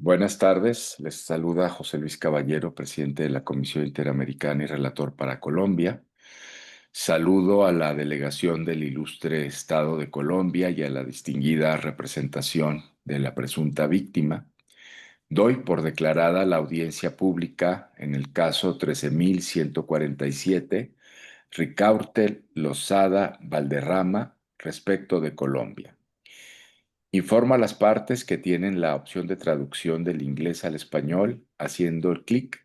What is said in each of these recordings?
Buenas tardes, les saluda José Luis Caballero, presidente de la Comisión Interamericana y relator para Colombia. Saludo a la delegación del ilustre Estado de Colombia y a la distinguida representación de la presunta víctima. Doy por declarada la audiencia pública en el caso 13.147, Ricaurte Lozada Valderrama, respecto de Colombia. Informa a las partes que tienen la opción de traducción del inglés al español haciendo el clic,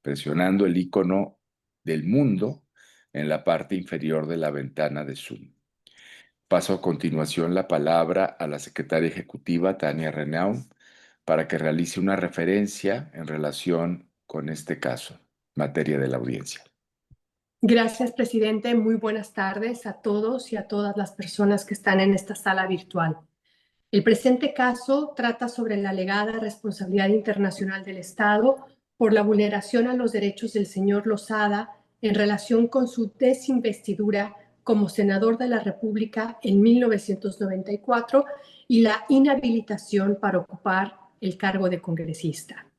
presionando el icono del mundo en la parte inferior de la ventana de Zoom. Paso a continuación la palabra a la secretaria ejecutiva Tania Renaud para que realice una referencia en relación con este caso, materia de la audiencia. Gracias, presidente. Muy buenas tardes a todos y a todas las personas que están en esta sala virtual. El presente caso trata sobre la alegada responsabilidad internacional del Estado por la vulneración a los derechos del señor Lozada en relación con su desinvestidura como senador de la República en 1994 y la inhabilitación para ocupar el cargo de congresista.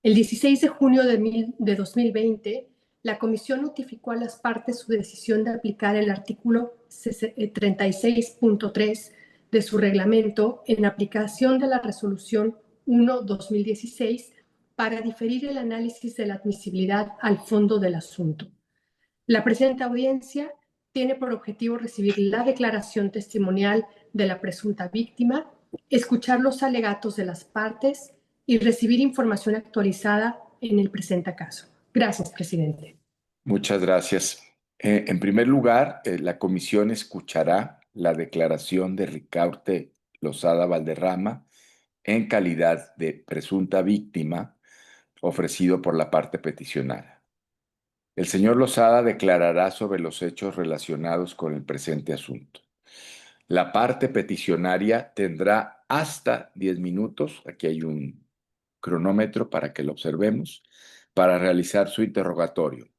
El 16 de junio de 2020, la Comisión notificó a las partes su decisión de aplicar el artículo 36.3 de su reglamento en aplicación de la Resolución 1/2016 para diferir el análisis de la admisibilidad al fondo del asunto. La presente audiencia tiene por objetivo recibir la declaración testimonial de la presunta víctima, escuchar los alegatos de las partes y recibir información actualizada en el presente caso. Gracias, presidente. Muchas gracias. En primer lugar, la comisión escuchará la declaración de Ricaurte Lozada Valderrama en calidad de presunta víctima ofrecido por la parte peticionada. El señor Lozada declarará sobre los hechos relacionados con el presente asunto. La parte peticionaria tendrá hasta 10 minutos, aquí hay un cronómetro para que lo observemos, para realizar su interrogatorio.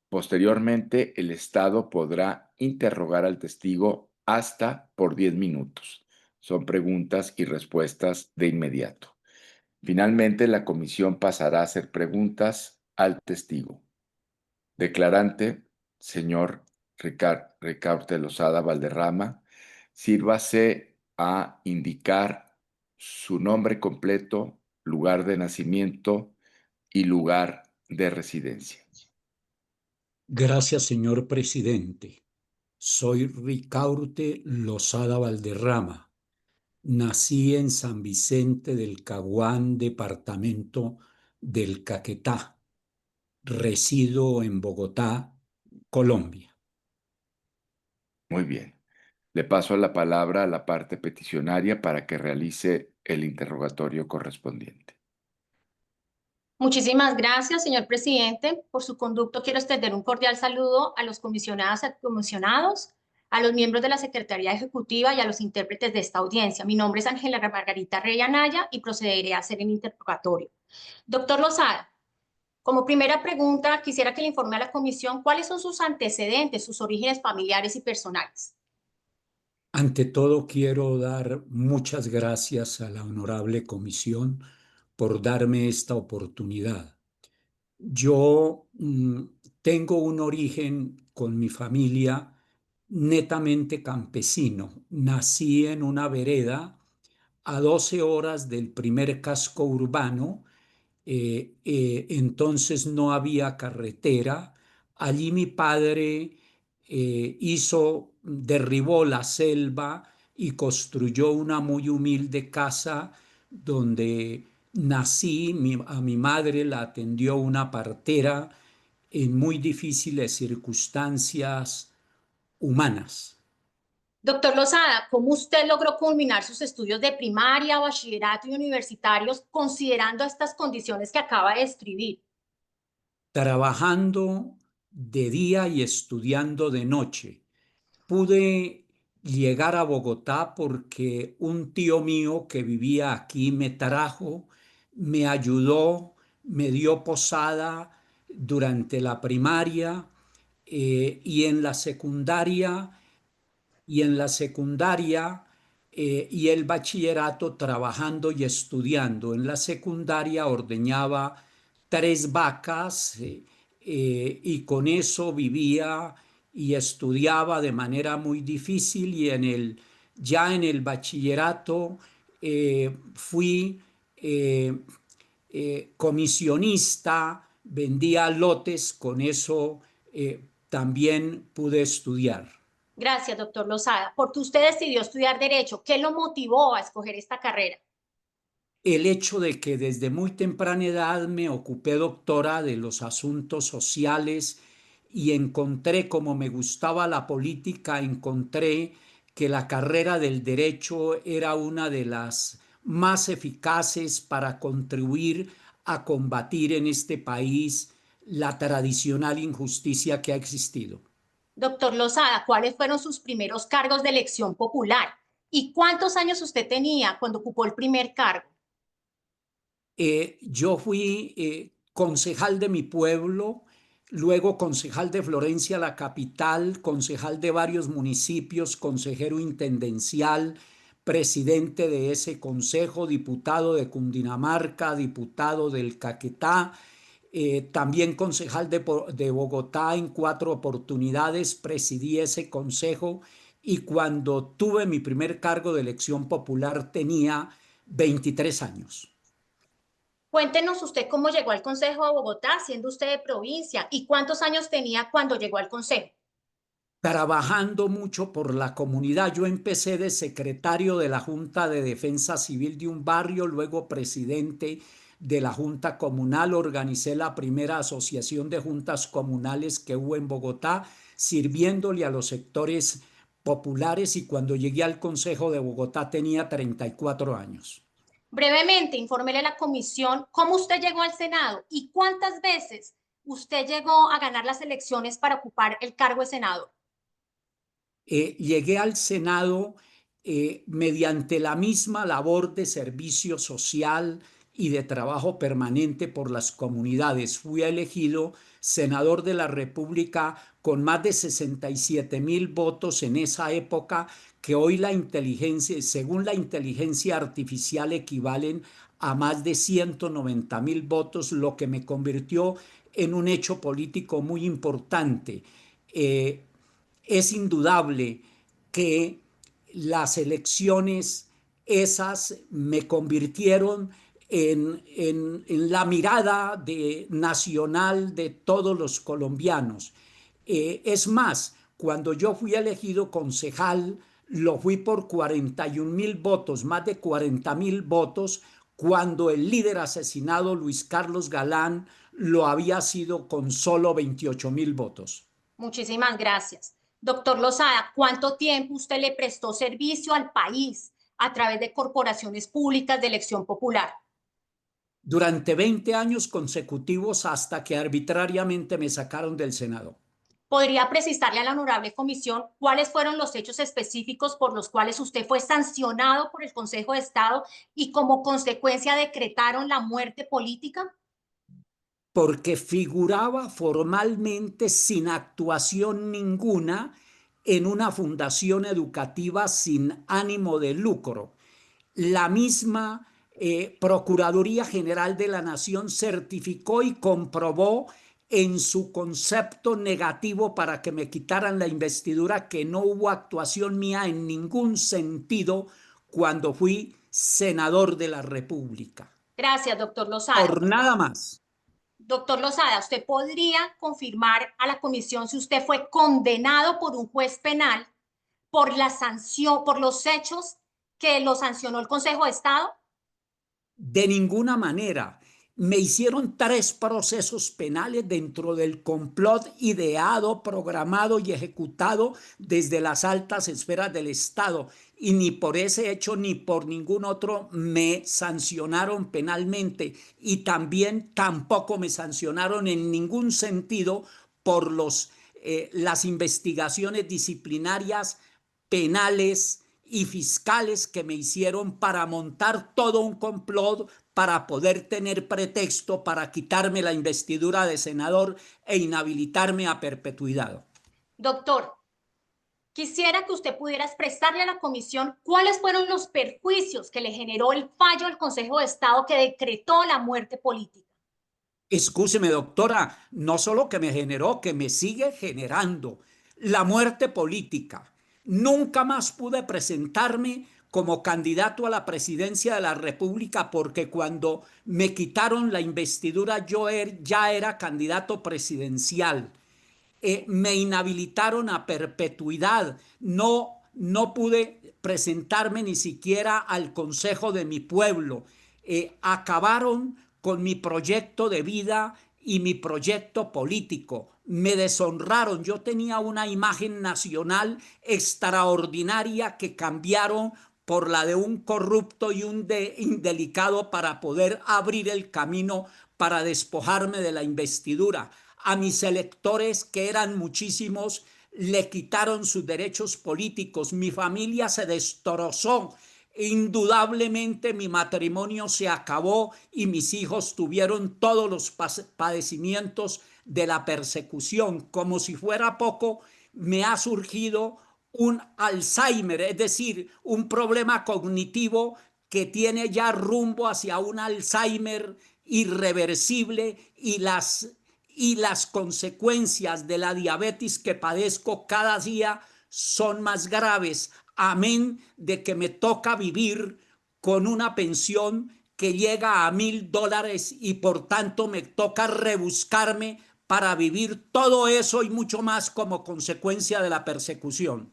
Posteriormente, el Estado podrá interrogar al testigo hasta por 10 minutos. Son preguntas y respuestas de inmediato. Finalmente, la comisión pasará a hacer preguntas al testigo. Declarante, señor Ricaurte Lozada Valderrama, sírvase a indicar su nombre completo, lugar de nacimiento y lugar de residencia. Gracias, señor presidente. Soy Ricaurte Lozada Valderrama. Nací en San Vicente del Caguán, departamento del Caquetá. Resido en Bogotá, Colombia. Muy bien. Le paso la palabra a la parte peticionaria para que realice el interrogatorio correspondiente. Muchísimas gracias, señor presidente. Por su conducto, quiero extender un cordial saludo a los comisionados y comisionados, a los miembros de la Secretaría Ejecutiva y a los intérpretes de esta audiencia. Mi nombre es Ángela Margarita Rey Anaya y procederé a hacer el interrogatorio. Doctor Lozada, como primera pregunta, quisiera que le informe a la comisión cuáles son sus antecedentes, sus orígenes familiares y personales. Ante todo, quiero dar muchas gracias a la honorable comisión por darme esta oportunidad. Yo tengo un origen con mi familia netamente campesino. Nací en una vereda a 12 horas del primer casco urbano. Entonces no había carretera. Allí mi padre derribó la selva y construyó una muy humilde casa donde nací. A mi madre la atendió una partera en muy difíciles circunstancias humanas. Doctor Lozada, ¿cómo usted logró culminar sus estudios de primaria, bachillerato y universitarios considerando estas condiciones que acaba de describir? Trabajando de día y estudiando de noche. Pude llegar a Bogotá porque un tío mío que vivía aquí me trajo, me ayudó, me dio posada durante la primaria y en la secundaria y el bachillerato trabajando y estudiando. En la secundaria ordeñaba 3 vacas y con eso vivía y estudiaba de manera muy difícil y ya en el bachillerato fui comisionista, vendía lotes, con eso también pude estudiar. Gracias, doctor Lozada. Porque usted decidió estudiar Derecho. ¿Qué lo motivó a escoger esta carrera? El hecho de que desde muy temprana edad me ocupé, doctora, de los asuntos sociales y encontré, como me gustaba la política, encontré que la carrera del derecho era una de las más eficaces para contribuir a combatir en este país la tradicional injusticia que ha existido. Doctor Lozada, ¿cuáles fueron sus primeros cargos de elección popular? ¿Y cuántos años usted tenía cuando ocupó el primer cargo? Yo fui concejal de mi pueblo, luego concejal de Florencia, la capital, concejal de varios municipios, consejero intendencial, presidente de ese consejo, diputado de Cundinamarca, diputado del Caquetá, también concejal de Bogotá en 4 oportunidades, presidí ese consejo y cuando tuve mi primer cargo de elección popular tenía 23 años. Cuéntenos usted cómo llegó al Consejo de Bogotá, siendo usted de provincia, y cuántos años tenía cuando llegó al Consejo. Trabajando mucho por la comunidad. Yo empecé de secretario de la Junta de Defensa Civil de un barrio, luego presidente de la Junta Comunal, organicé la primera asociación de juntas comunales que hubo en Bogotá, sirviéndole a los sectores populares y cuando llegué al Consejo de Bogotá tenía 34 años. Brevemente, infórmele a la comisión cómo usted llegó al Senado y cuántas veces usted llegó a ganar las elecciones para ocupar el cargo de senador. Llegué al Senado mediante la misma labor de servicio social y de trabajo permanente por las comunidades. Fui elegido senador de la República con más de 67,000 votos en esa época, que hoy según la inteligencia artificial, equivalen a más de 190,000 votos, lo que me convirtió en un hecho político muy importante. Es indudable que las elecciones esas me convirtieron en la mirada nacional de todos los colombianos. Es más, cuando yo fui elegido concejal, lo fui por 41,000 votos, más de 40,000 votos, cuando el líder asesinado, Luis Carlos Galán, lo había sido con solo 28,000 votos. Muchísimas gracias. Doctor Lozada, ¿cuánto tiempo usted le prestó servicio al país a través de corporaciones públicas de elección popular? Durante 20 años consecutivos hasta que arbitrariamente me sacaron del Senado. ¿Podría precisarle a la honorable comisión cuáles fueron los hechos específicos por los cuales usted fue sancionado por el Consejo de Estado y como consecuencia decretaron la muerte política? Porque figuraba formalmente sin actuación ninguna en una fundación educativa sin ánimo de lucro. La misma Procuraduría General de la Nación certificó y comprobó en su concepto negativo para que me quitaran la investidura que no hubo actuación mía en ningún sentido cuando fui senador de la República. Gracias, doctor Lozada. Por nada más. Doctor Lozada, ¿usted podría confirmar a la comisión si usted fue condenado por un juez penal por la sanción, por los hechos que lo sancionó el Consejo de Estado? De ninguna manera. Me hicieron 3 procesos penales dentro del complot ideado, programado y ejecutado desde las altas esferas del Estado. Y ni por ese hecho ni por ningún otro me sancionaron penalmente. Y también tampoco me sancionaron en ningún sentido por las investigaciones disciplinarias, penales y fiscales que me hicieron para montar todo un complot para poder tener pretexto para quitarme la investidura de senador e inhabilitarme a perpetuidad. Doctor, Quisiera que usted pudiera expresarle a la comisión cuáles fueron los perjuicios que le generó el fallo del Consejo de Estado que decretó la muerte política. Escúcheme, doctora, no solo que me generó, que me sigue generando la muerte política. Nunca más pude presentarme como candidato a la presidencia de la República porque cuando me quitaron la investidura ya era candidato presidencial. Me inhabilitaron a perpetuidad. No pude presentarme ni siquiera al consejo de mi pueblo. Acabaron con mi proyecto de vida y mi proyecto político. Me deshonraron. Yo tenía una imagen nacional extraordinaria que cambiaron por la de un corrupto y un indelicado para poder abrir el camino para despojarme de la investidura. A mis electores, que eran muchísimos, le quitaron sus derechos políticos. Mi familia se destrozó. Indudablemente mi matrimonio se acabó y mis hijos tuvieron todos los padecimientos de la persecución. Como si fuera poco, me ha surgido un Alzheimer, es decir, un problema cognitivo que tiene ya rumbo hacia un Alzheimer irreversible y las consecuencias de la diabetes que padezco cada día son más graves. Amén de que me toca vivir con una pensión que llega a $1,000 y por tanto me toca rebuscarme para vivir todo eso y mucho más como consecuencia de la persecución.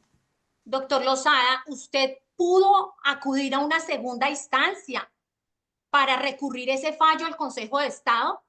Doctor Lozada, usted pudo acudir a una segunda instancia para recurrir ese fallo al Consejo de Estado.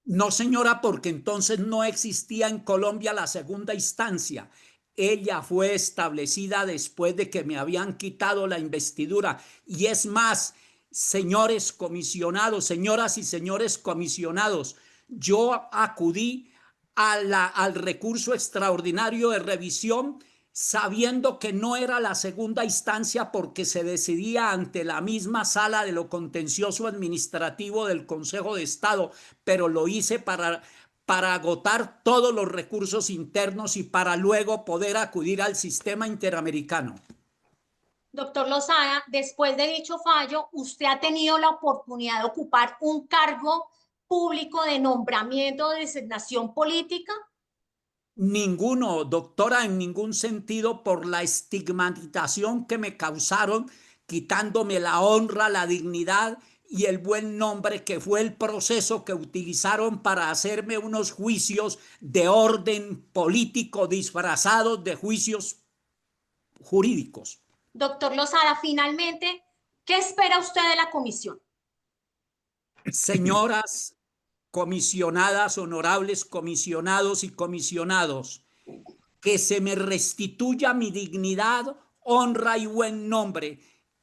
No, señora, porque entonces no existía en Colombia la segunda instancia. Ella fue establecida después de que me habían quitado la investidura. Y es más, señores comisionados, señoras y señores comisionados, yo acudí al recurso extraordinario de revisión sabiendo que no era la segunda instancia porque se decidía ante la misma sala de lo contencioso administrativo del Consejo de Estado, pero lo hice para agotar todos los recursos internos y para luego poder acudir al sistema interamericano. Doctor Lozada, después de dicho fallo, ¿usted ha tenido la oportunidad de ocupar un cargo público de nombramiento de designación política? Ninguno, doctora, en ningún sentido por la estigmatización que me causaron, quitándome la honra, la dignidad y el buen nombre, que fue el proceso que utilizaron para hacerme unos juicios de orden político disfrazados de juicios jurídicos. Doctor Lozada, finalmente, ¿qué espera usted de la comisión? Señoras comisionadas, honorables comisionados y comisionados, que se me restituya mi dignidad, honra y buen nombre,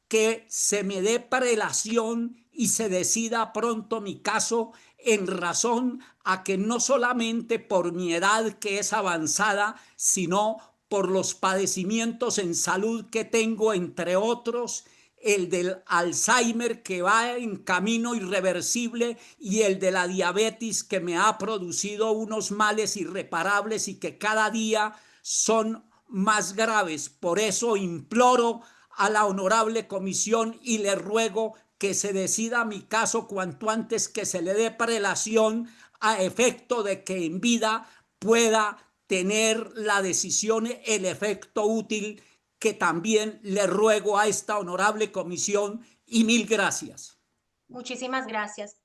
que se me dé prelación y se decida pronto mi caso en razón a que no solamente por mi edad que es avanzada, sino por los padecimientos en salud que tengo, entre otros, el del Alzheimer que va en camino irreversible y el de la diabetes que me ha producido unos males irreparables y que cada día son más graves. Por eso imploro a la honorable comisión y le ruego que se decida mi caso cuanto antes, que se le dé prelación a efecto de que en vida pueda tener la decisión, el efecto útil, que también le ruego a esta honorable comisión, y mil gracias. Muchísimas gracias.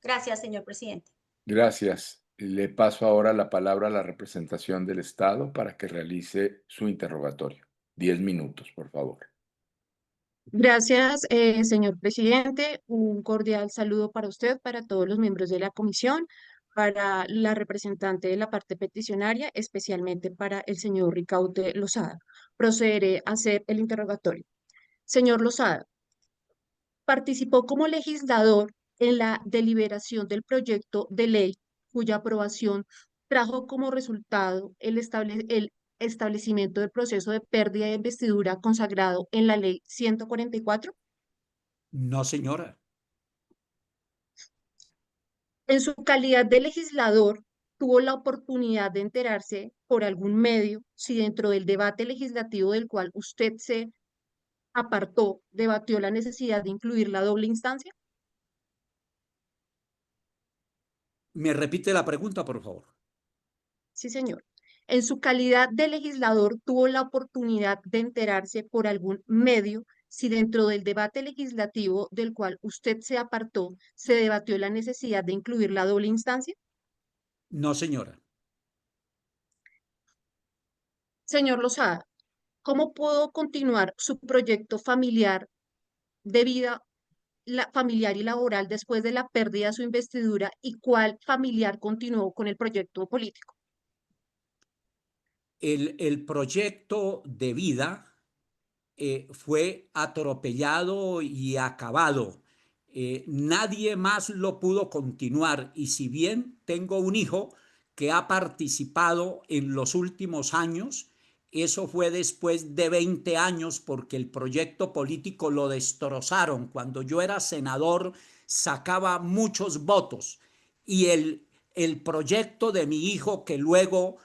Gracias, señor presidente. Gracias. Le paso ahora la palabra a la representación del Estado para que realice su interrogatorio. 10 minutos, por favor. Gracias, señor presidente. Un cordial saludo para usted, para todos los miembros de la comisión, para la representante de la parte peticionaria, especialmente para el señor Ricaurte Lozada. Procederé a hacer el interrogatorio. Señor Lozada, participó como legislador en la deliberación del proyecto de ley cuya aprobación trajo como resultado el establecimiento del proceso de pérdida de investidura consagrado en la ley 144. No, señora. En su calidad de legislador, tuvo la oportunidad de enterarse por algún medio si dentro del debate legislativo del cual usted se apartó, debatió la necesidad de incluir la doble instancia? ¿Me repite la pregunta, por favor? Sí, señor. En su calidad de legislador, tuvo la oportunidad de enterarse por algún medio si dentro del debate legislativo del cual usted se apartó, se debatió la necesidad de incluir la doble instancia. No, señora. Señor Lozada, ¿cómo pudo continuar su proyecto familiar de vida familiar y laboral después de la pérdida de su investidura y cuál familiar continuó con el proyecto político? El proyecto de vida fue atropellado y acabado. Nadie más lo pudo continuar y si bien tengo un hijo que ha participado en los últimos años, eso fue después de 20 años porque el proyecto político lo destrozaron. Cuando yo era senador sacaba muchos votos y el proyecto de mi hijo que luego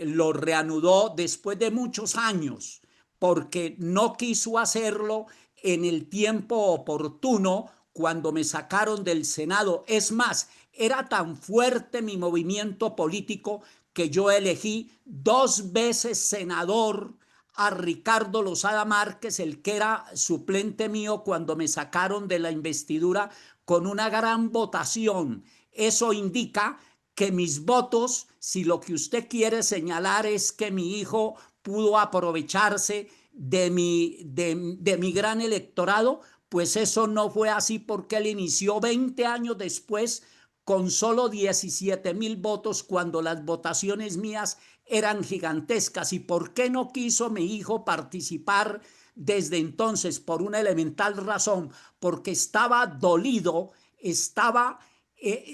lo reanudó después de muchos años porque no quiso hacerlo en el tiempo oportuno cuando me sacaron del Senado. Es más, era tan fuerte mi movimiento político que yo elegí 2 veces senador a Ricardo Lozada Márquez, el que era suplente mío cuando me sacaron de la investidura con una gran votación. Eso indica que mis votos, si lo que usted quiere señalar es que mi hijo pudo aprovecharse de mi gran electorado, pues eso no fue así porque él inició 20 años después con solo 17,000 votos cuando las votaciones mías eran gigantescas. ¿Y por qué no quiso mi hijo participar desde entonces? Por una elemental razón, porque estaba dolido, estaba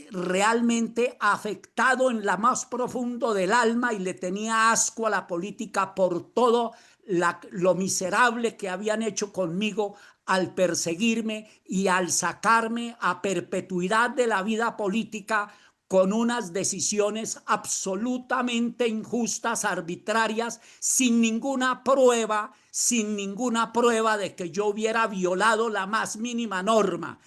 realmente afectado en la más profundo del alma y le tenía asco a la política por todo lo miserable que habían hecho conmigo al perseguirme y al sacarme a perpetuidad de la vida política con unas decisiones absolutamente injustas, arbitrarias, sin ninguna prueba de que yo hubiera violado la más mínima norma.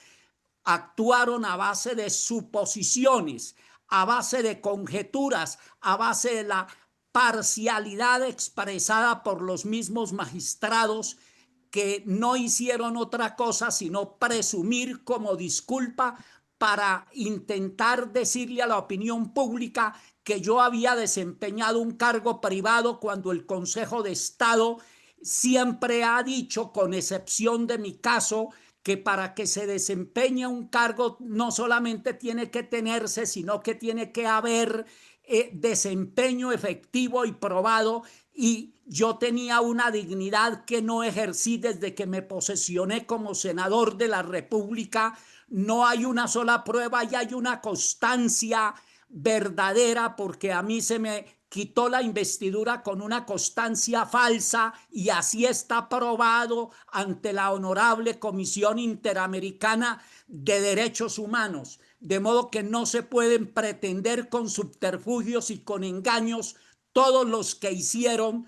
Actuaron a base de suposiciones, a base de conjeturas, a base de la parcialidad expresada por los mismos magistrados que no hicieron otra cosa sino presumir como disculpa para intentar decirle a la opinión pública que yo había desempeñado un cargo privado cuando el Consejo de Estado siempre ha dicho, con excepción de mi caso, que para que se desempeñe un cargo no solamente tiene que tenerse, sino que tiene que haber desempeño efectivo y probado, y yo tenía una dignidad que no ejercí desde que me posesioné como senador de la República. No hay una sola prueba y hay una constancia verdadera porque a mí se me quitó la investidura con una constancia falsa y así está probado ante la Honorable Comisión Interamericana de Derechos Humanos. De modo que no se pueden pretender con subterfugios y con engaños todos los que hicieron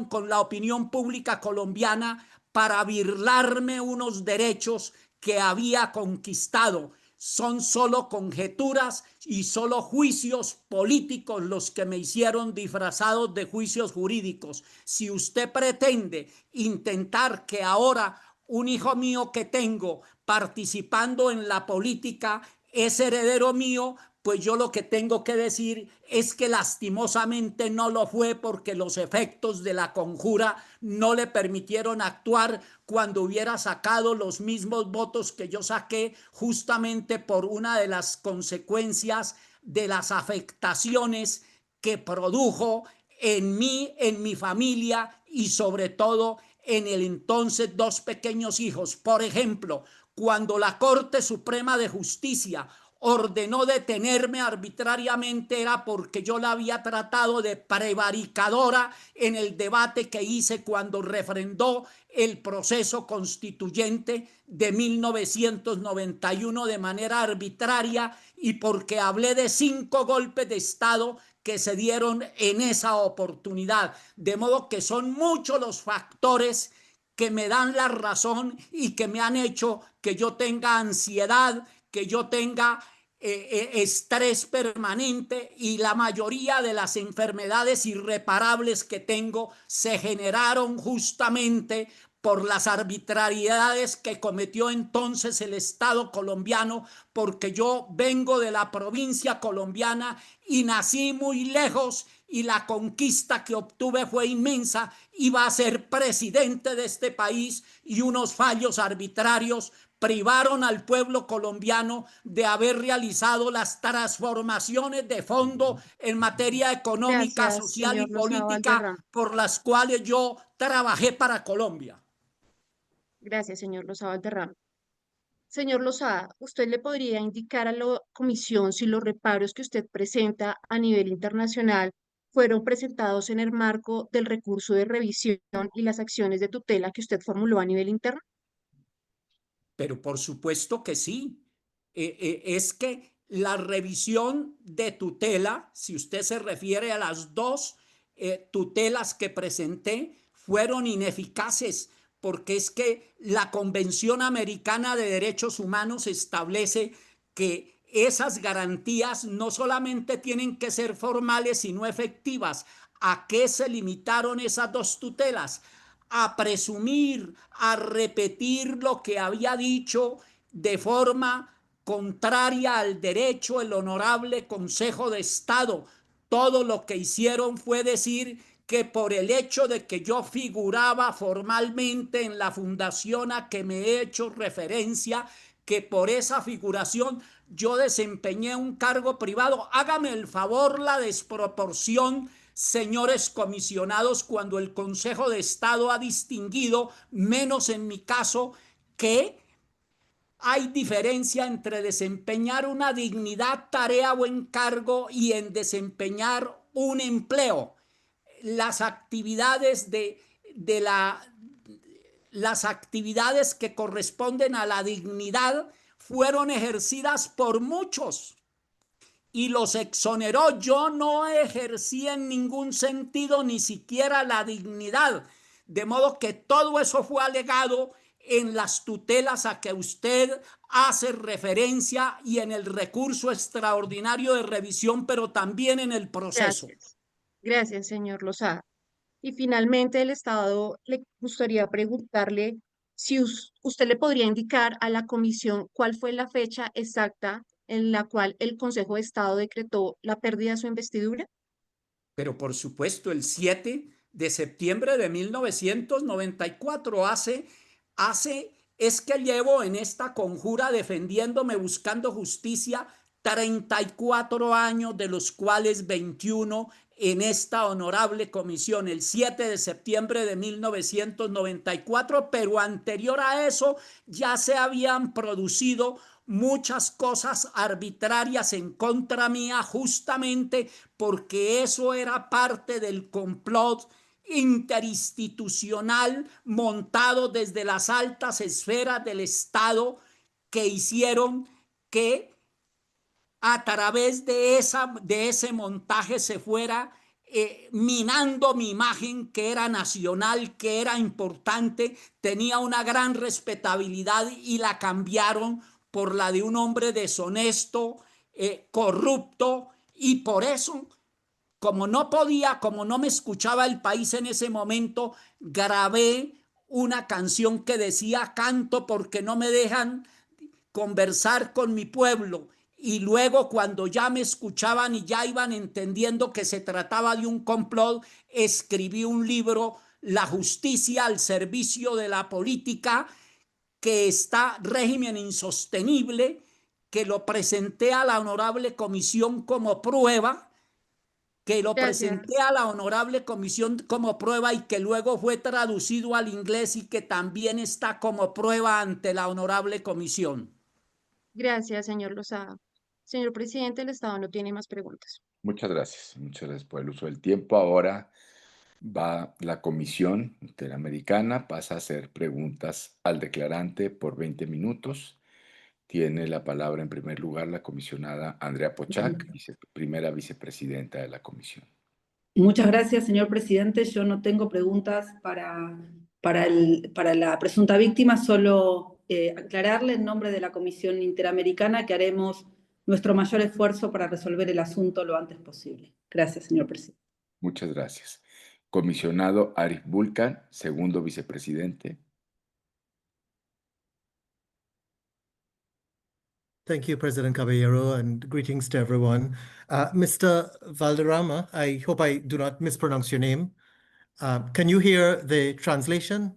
con la opinión pública colombiana para birlarme unos derechos que había conquistado. Son solo conjeturas y solo juicios políticos los que me hicieron disfrazados de juicios jurídicos. Si usted pretende intentar que ahora un hijo mío que tengo participando en la política es heredero mío, pues yo lo que tengo que decir es que lastimosamente no lo fue porque los efectos de la conjura no le permitieron actuar cuando hubiera sacado los mismos votos que yo saqué, justamente por una de las consecuencias de las afectaciones que produjo en mí, en mi familia y sobre todo en el entonces 2 pequeños hijos. Por ejemplo, cuando la Corte Suprema de Justicia ordenó detenerme arbitrariamente era porque yo la había tratado de prevaricadora en el debate que hice cuando refrendó el proceso constituyente de 1991 de manera arbitraria y porque hablé de 5 golpes de Estado que se dieron en esa oportunidad. De modo que son muchos los factores que me dan la razón y que me han hecho que yo tenga ansiedad, que yo tenga estrés permanente, y la mayoría de las enfermedades irreparables que tengo se generaron justamente por las arbitrariedades que cometió entonces el Estado colombiano, porque yo vengo de la provincia colombiana y nací muy lejos y la conquista que obtuve fue inmensa. Iba a ser presidente de este país y unos fallos arbitrarios privaron al pueblo colombiano de haber realizado las transformaciones de fondo en materia económica, Gracias, social y señor Lozada política Valderrama. por las cuales yo trabajé para Colombia. Gracias, señor Lozada Valderrama. Señor Lozada, ¿usted le podría indicar a la comisión si los reparos que usted presenta a nivel internacional fueron presentados en el marco del recurso de revisión y las acciones de tutela que usted formuló a nivel interno? Pero por supuesto que sí. Es que la revisión de tutela, si usted se refiere a las 2 tutelas que presenté, fueron ineficaces, porque es que la Convención Americana de Derechos Humanos establece que esas garantías no solamente tienen que ser formales, sino efectivas. ¿A qué se limitaron esas 2 tutelas? A presumir, a repetir lo que había dicho de forma contraria al derecho el Honorable Consejo de Estado. Todo lo que hicieron fue decir que por el hecho de que yo figuraba formalmente en la fundación a que me he hecho referencia, que por esa figuración yo desempeñé un cargo privado. Hágame el favor la desproporción, señores comisionados, cuando el Consejo de Estado ha distinguido, menos en mi caso, que hay diferencia entre desempeñar una dignidad, tarea o encargo y en desempeñar un empleo. Las actividades las actividades que corresponden a la dignidad fueron ejercidas por muchos y los exoneró. Yo no ejercí en ningún sentido ni siquiera la dignidad, de modo que todo eso fue alegado en las tutelas a que usted hace referencia y en el recurso extraordinario de revisión, pero también en el proceso. Gracias. Gracias, señor Lozada. Y finalmente, el Estado le gustaría preguntarle si usted le podría indicar a la comisión cuál fue la fecha exacta en la cual el Consejo de Estado decretó la pérdida de su investidura. Pero por supuesto, el 7 de septiembre de 1994 es que llevo en esta conjura defendiéndome, buscando justicia, 34 años, de los cuales 21 en esta honorable comisión. El 7 de septiembre de 1994, pero anterior a eso ya se habían producido muchas cosas arbitrarias en contra mía, justamente porque eso era parte del complot interinstitucional montado desde las altas esferas del Estado, que hicieron que a través de ese montaje se fuera minando mi imagen, que era nacional, que era importante, tenía una gran respetabilidad, y la cambiaron por la de un hombre deshonesto, corrupto. Y por eso, como no podía, como no me escuchaba el país en ese momento, grabé una canción que decía: canto porque no me dejan conversar con mi pueblo. Y luego, cuando ya me escuchaban y ya iban entendiendo que se trataba de un complot, escribí un libro, La justicia al servicio de la política, que está régimen insostenible, que lo presenté a la honorable comisión como prueba, Gracias. y que luego fue traducido al inglés y que también está como prueba ante la honorable comisión. Gracias, señor Lozada. Señor presidente, el Estado no tiene más preguntas. Muchas gracias por el uso del tiempo. Ahora La Comisión Interamericana pasa a hacer preguntas al declarante por 20 minutos. Tiene la palabra en primer lugar la comisionada Andrea Pochac, primera vicepresidenta de la comisión. Muchas gracias, señor presidente. Yo no tengo preguntas para la presunta víctima, solo aclararle en nombre de la Comisión Interamericana que haremos nuestro mayor esfuerzo para resolver el asunto lo antes posible. Gracias, señor presidente. Muchas gracias. Comisionado Arif Vulcan, segundo vicepresidente. Thank you, President Caballero, and greetings to everyone. Mr. Valderrama, I hope I do not mispronounce your name. Can you hear the translation?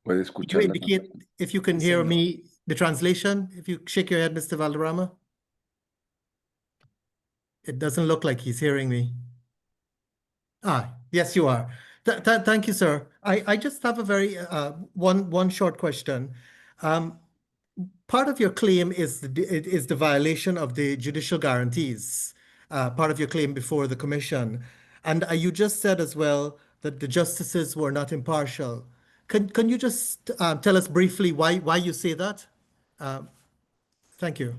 ¿Puede escuchar? If you can hear me, the translation, if you shake your head, Mr. Valderrama. It doesn't look like he's hearing me. Yes, you are. Thank you, sir. I just have a very one short question. Part of your claim is the violation of the judicial guarantees. Part of your claim before the commission, and you just said as well that the justices were not impartial. Can you just tell us briefly why you say that? Thank you.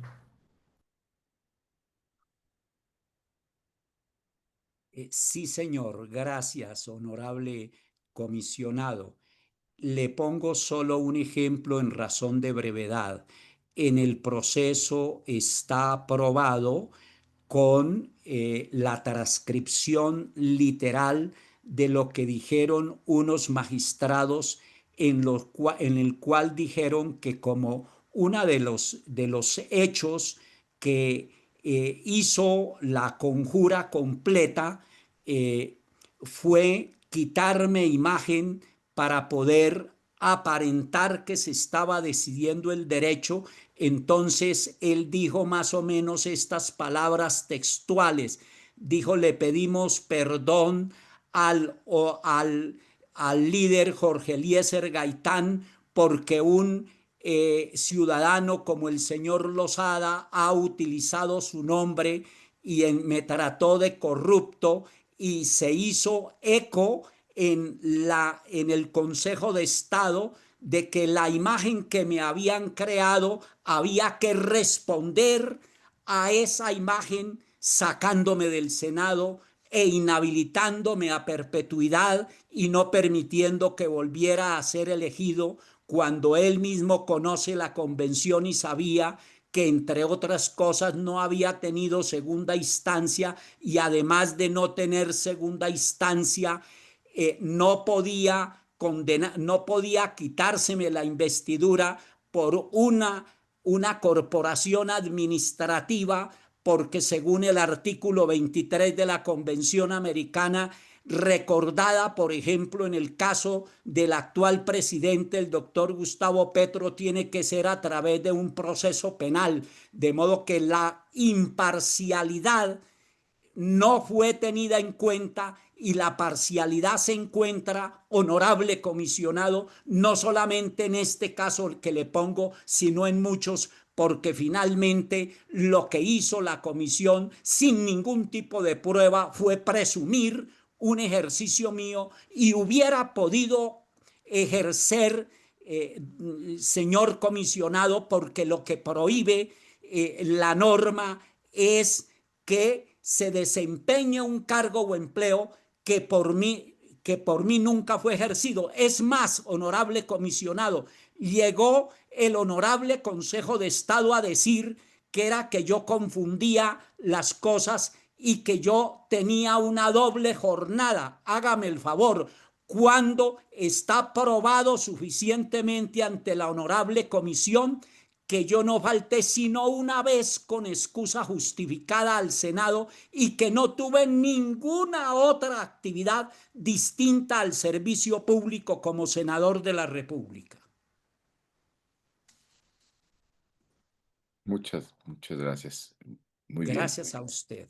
Sí, señor. Gracias, honorable comisionado. Le pongo solo un ejemplo en razón de brevedad. En el proceso está aprobado con la transcripción literal de lo que dijeron unos magistrados en el cual dijeron que como uno de los hechos que hizo la conjura completa fue quitarme imagen para poder aparentar que se estaba decidiendo el derecho. Entonces él dijo más o menos estas palabras textuales. Dijo: le pedimos perdón al líder Jorge Eliezer Gaitán porque un ciudadano como el señor Lozada ha utilizado su nombre y me trató de corrupto, y se hizo eco en el Consejo de Estado de que la imagen que me habían creado había que responder a esa imagen sacándome del Senado e inhabilitándome a perpetuidad y no permitiendo que volviera a ser elegido, cuando él mismo conoce la convención y sabía que, entre otras cosas, no había tenido segunda instancia, y además de no tener segunda instancia, no podía quitárseme la investidura por una corporación administrativa, porque según el artículo 23 de la Convención Americana, recordada, por ejemplo, en el caso del actual presidente, el doctor Gustavo Petro, tiene que ser a través de un proceso penal, de modo que la imparcialidad no fue tenida en cuenta, y la parcialidad se encuentra, honorable comisionado, no solamente en este caso que le pongo, sino en muchos, porque finalmente lo que hizo la comisión sin ningún tipo de prueba fue presumir un ejercicio mío, y hubiera podido ejercer, señor comisionado, porque lo que prohíbe la norma es que se desempeñe un cargo o empleo que por mí nunca fue ejercido. Es más, honorable comisionado, llegó el honorable Consejo de Estado a decir que era que yo confundía las cosas y que yo tenía una doble jornada. Hágame el favor, cuando está probado suficientemente ante la honorable comisión que yo no falté sino una vez con excusa justificada al Senado, y que no tuve ninguna otra actividad distinta al servicio público como senador de la República? Muchas gracias. Muy bien. Gracias a usted.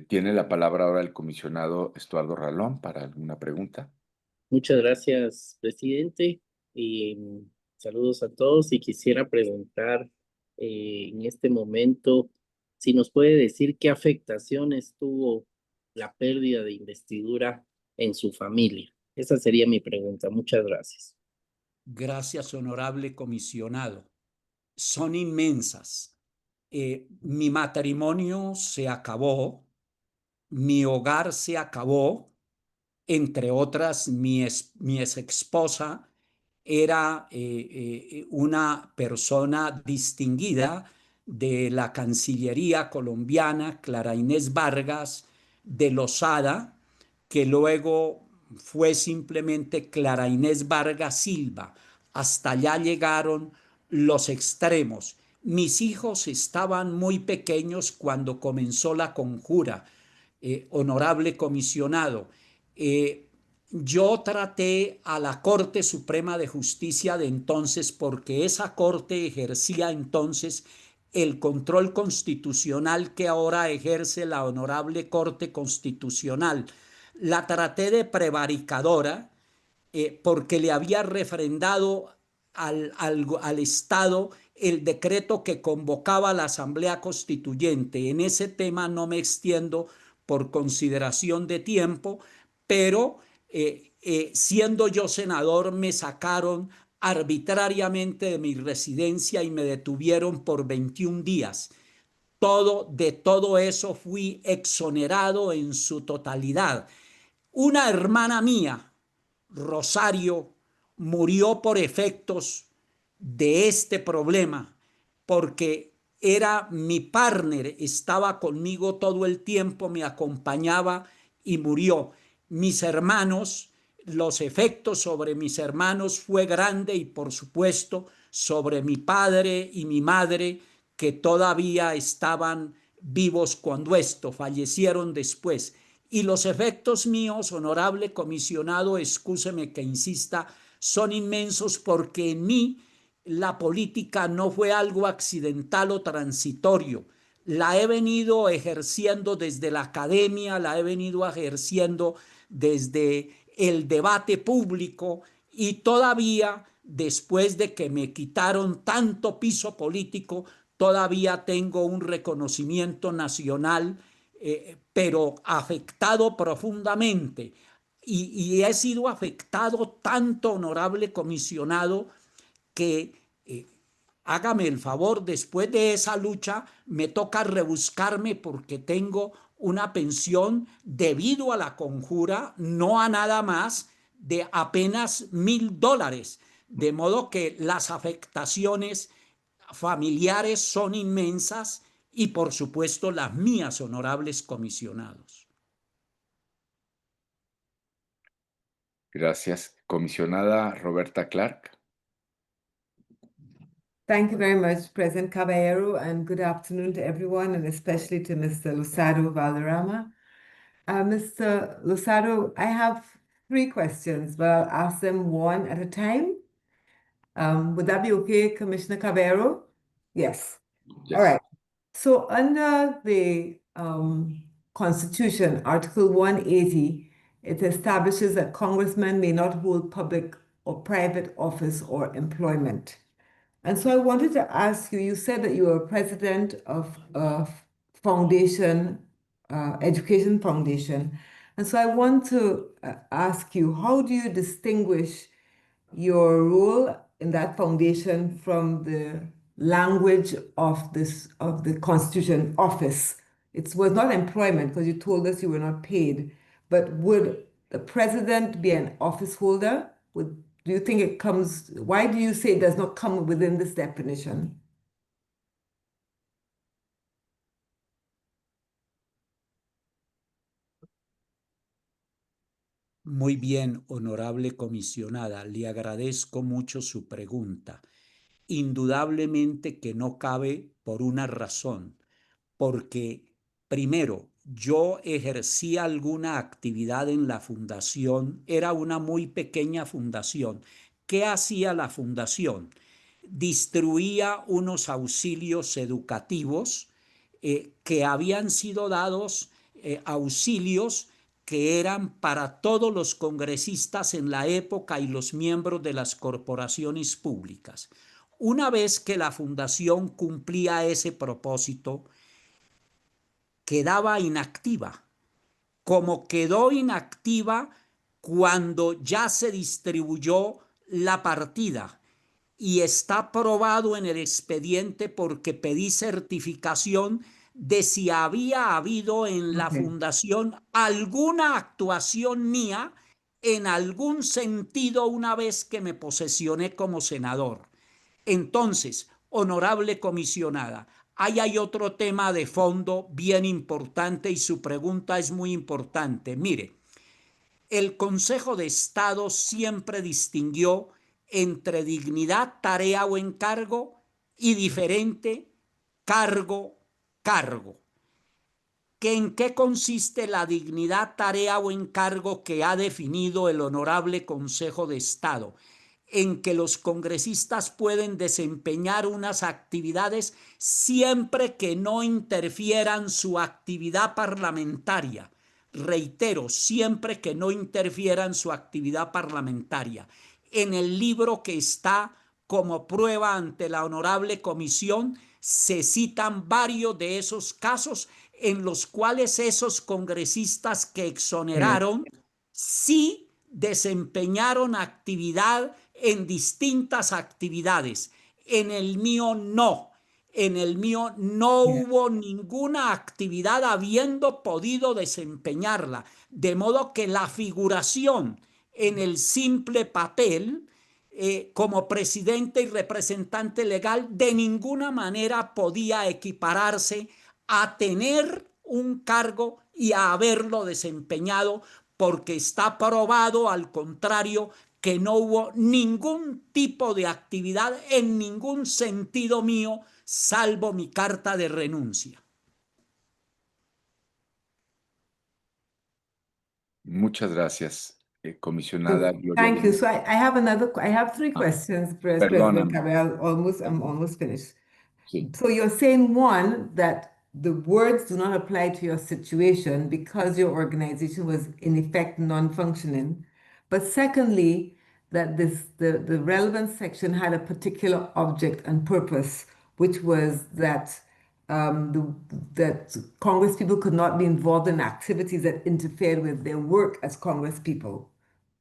Tiene la palabra ahora el comisionado Estuardo Ralón para alguna pregunta. Muchas gracias, presidente, y saludos a todos. Y quisiera preguntar en este momento, si nos puede decir qué afectaciones tuvo la pérdida de investidura en su familia. Esa sería mi pregunta. Muchas gracias. Gracias, honorable comisionado. Son inmensas. Mi matrimonio se acabó, mi hogar se acabó, entre otras, mi ex esposa era una persona distinguida de la Cancillería colombiana, Clara Inés Vargas de Lozada, que luego fue simplemente Clara Inés Vargas Silva. Hasta allá llegaron los extremos. Mis hijos estaban muy pequeños cuando comenzó la conjura, honorable comisionado. Yo traté a la Corte Suprema de Justicia de entonces, porque esa Corte ejercía entonces el control constitucional que ahora ejerce la Honorable Corte Constitucional. La traté de prevaricadora porque le había refrendado al Estado el decreto que convocaba a la Asamblea Constituyente. En ese tema no me extiendo por consideración de tiempo, pero siendo yo senador me sacaron arbitrariamente de mi residencia y me detuvieron por 21 días. De todo eso fui exonerado en su totalidad. Una hermana mía, Rosario, murió por efectos de este problema, porque era mi partner, estaba conmigo todo el tiempo, me acompañaba y murió. Mis hermanos, los efectos sobre mis hermanos fue grande, y por supuesto sobre mi padre y mi madre, que todavía estaban vivos cuando esto, fallecieron después. Y los efectos míos, honorable comisionado, excúseme que insista, son inmensos, porque en mí la política no fue algo accidental o transitorio. La he venido ejerciendo desde la academia, la he venido ejerciendo desde el debate público, y todavía, después de que me quitaron tanto piso político, todavía tengo un reconocimiento nacional, pero afectado profundamente. Y he sido afectado tanto, honorable comisionado, que hágame el favor, después de esa lucha me toca rebuscarme, porque tengo una pensión debido a la conjura, no a nada más, de apenas $1,000. De modo que las afectaciones familiares son inmensas, y por supuesto las mías, honorables comisionados. Gracias. Comisionada Roberta Clark. Thank you very much, President Caballero, and good afternoon to everyone, and especially to Mr. Losado Valderrama. Mr. Losado, I have 3 questions, but I'll ask them one at a time. Would that be okay, Commissioner Caballero? Yes. Yes. All right. So under the Constitution, Article 180, it establishes that congressmen may not hold public or private office or employment. And so I wanted to ask you, you said that you were president of a foundation, education foundation. And so I want to ask you, how do you distinguish your role in that foundation from the language of the Constitution, office? It was not employment, because you told us you were not paid, but would the president be an office holder? Do you think it comes, why do you say it does not come within this definition? Muy bien, honorable comisionada, le agradezco mucho su pregunta. Indudablemente que no cabe, por una razón, porque primero, yo ejercía alguna actividad en la fundación, era una muy pequeña fundación. ¿Qué hacía la fundación? Distribuía unos auxilios educativos que habían sido dados, auxilios que eran para todos los congresistas en la época y los miembros de las corporaciones públicas. Una vez que la fundación cumplía ese propósito, quedaba inactiva, como quedó inactiva cuando ya se distribuyó la partida y está probado en el expediente porque pedí certificación de si había habido en la fundación alguna actuación mía en algún sentido una vez que me posesioné como senador. Entonces, honorable comisionada, ahí hay otro tema de fondo bien importante y su pregunta es muy importante. Mire, el Consejo de Estado siempre distinguió entre dignidad, tarea o encargo y diferente cargo, cargo. ¿En qué consiste la dignidad, tarea o encargo que ha definido el Honorable Consejo de Estado? En que los congresistas pueden desempeñar unas actividades siempre que no interfieran su actividad parlamentaria. Reitero, siempre que no interfieran su actividad parlamentaria. En el libro que está como prueba ante la Honorable Comisión se citan varios de esos casos en los cuales esos congresistas que exoneraron sí desempeñaron actividad en distintas actividades. En el mío no. En el mío no hubo ninguna actividad habiendo podido desempeñarla. De modo que la figuración en el simple papel como presidente y representante legal de ninguna manera podía equipararse a tener un cargo y a haberlo desempeñado, porque está probado, al contrario, que no hubo ningún tipo de actividad en ningún sentido mío, salvo mi carta de renuncia. Muchas gracias, comisionada Gloria Thank you. Benítez. So I have three questions, President Perdóname. Cabell. I'm almost finished. Sí. So you're saying, one, that the words do not apply to your situation because your organization was in effect non-functioning. But secondly, that the relevant section had a particular object and purpose, which was that that Congress people could not be involved in activities that interfered with their work as Congress people.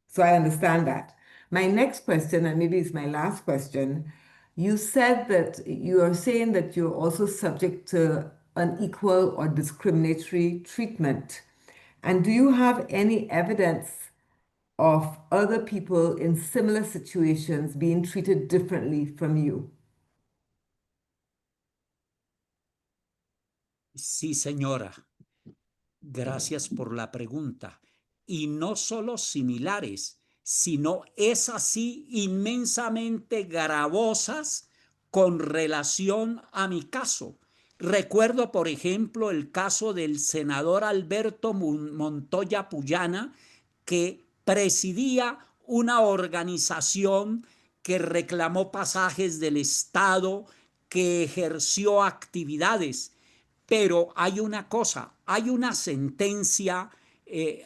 So I understand that. My next question, and maybe it's my last question, you said that you are saying that you're also subject to unequal or discriminatory treatment. And do you have any evidence of other people in similar situations being treated differently from you? Sí, señora. Gracias por la pregunta. Y no solo similares, sino es así inmensamente gravosas con relación a mi caso. Recuerdo, por ejemplo, el caso del senador Alberto Montoya Puyana, que presidía una organización que reclamó pasajes del Estado, que ejerció actividades. Pero hay una cosa, hay una sentencia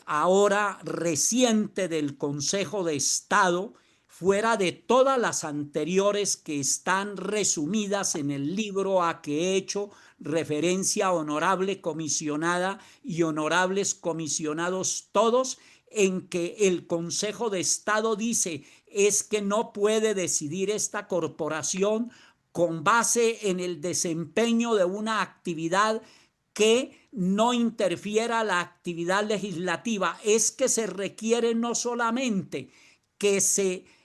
ahora reciente del Consejo de Estado, fuera de todas las anteriores que están resumidas en el libro a que he hecho referencia, honorable comisionada y honorables comisionados todos, en que el Consejo de Estado dice es que no puede decidir esta corporación con base en el desempeño de una actividad que no interfiera la actividad legislativa. Es que se requiere no solamente que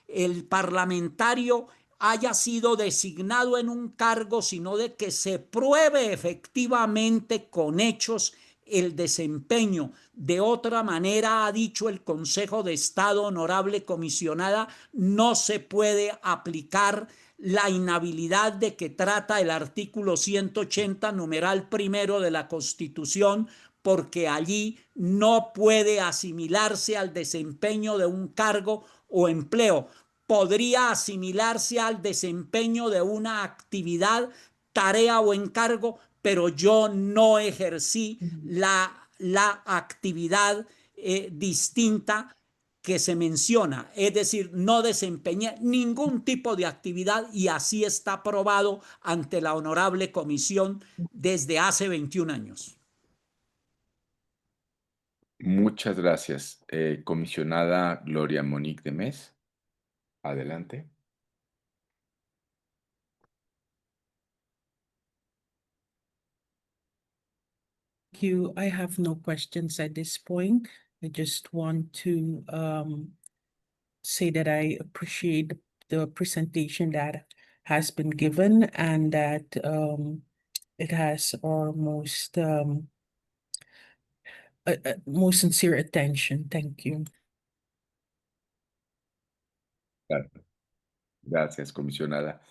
el parlamentario haya sido designado en un cargo, sino de que se pruebe efectivamente con hechos el desempeño. De otra manera, ha dicho el Consejo de Estado, honorable comisionada, no se puede aplicar la inhabilidad de que trata el artículo 180, numeral primero de la Constitución, porque allí no puede asimilarse al desempeño de un cargo o empleo. Podría asimilarse al desempeño de una actividad, tarea o encargo, pero yo no ejercí la actividad distinta que se menciona, es decir, no desempeñé ningún tipo de actividad y así está aprobado ante la honorable comisión desde hace 21 años. Muchas gracias. Comisionada Gloria Monique de Mes, adelante. Thank you. I have no questions at this point. I just want to say that I appreciate the presentation that has been given and that it has our most sincere attention. Thank you. Gracias, comisionada.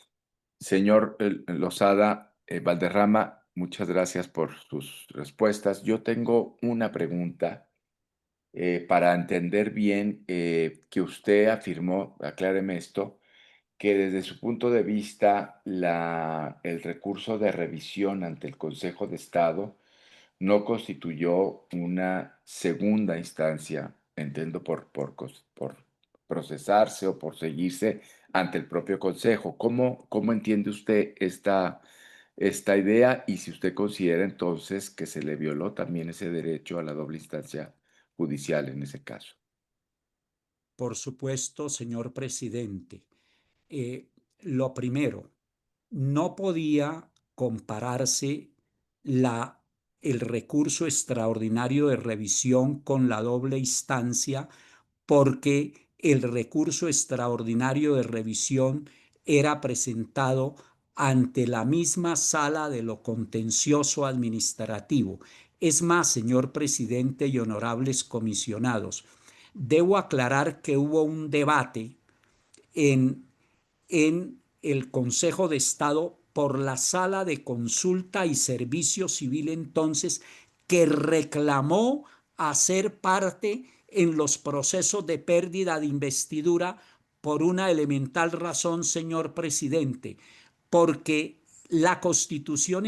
Señor Lozada Valderrama, muchas gracias por sus respuestas. Yo tengo una pregunta para entender bien que usted afirmó, acláreme esto, que desde su punto de vista el recurso de revisión ante el Consejo de Estado no constituyó una segunda instancia, entiendo, por procesarse o por seguirse ante el propio Consejo. ¿Cómo entiende usted esta idea y si usted considera entonces que se le violó también ese derecho a la doble instancia judicial en ese caso? Por supuesto, señor presidente. Lo primero, no podía compararse el recurso extraordinario de revisión con la doble instancia porque el recurso extraordinario de revisión era presentado ante la misma sala de lo contencioso administrativo. Es más, señor presidente y honorables comisionados, debo aclarar que hubo un debate en el Consejo de Estado por la Sala de Consulta y Servicio Civil entonces, que reclamó hacer parte en los procesos de pérdida de investidura por una elemental razón, señor presidente, porque la Constitución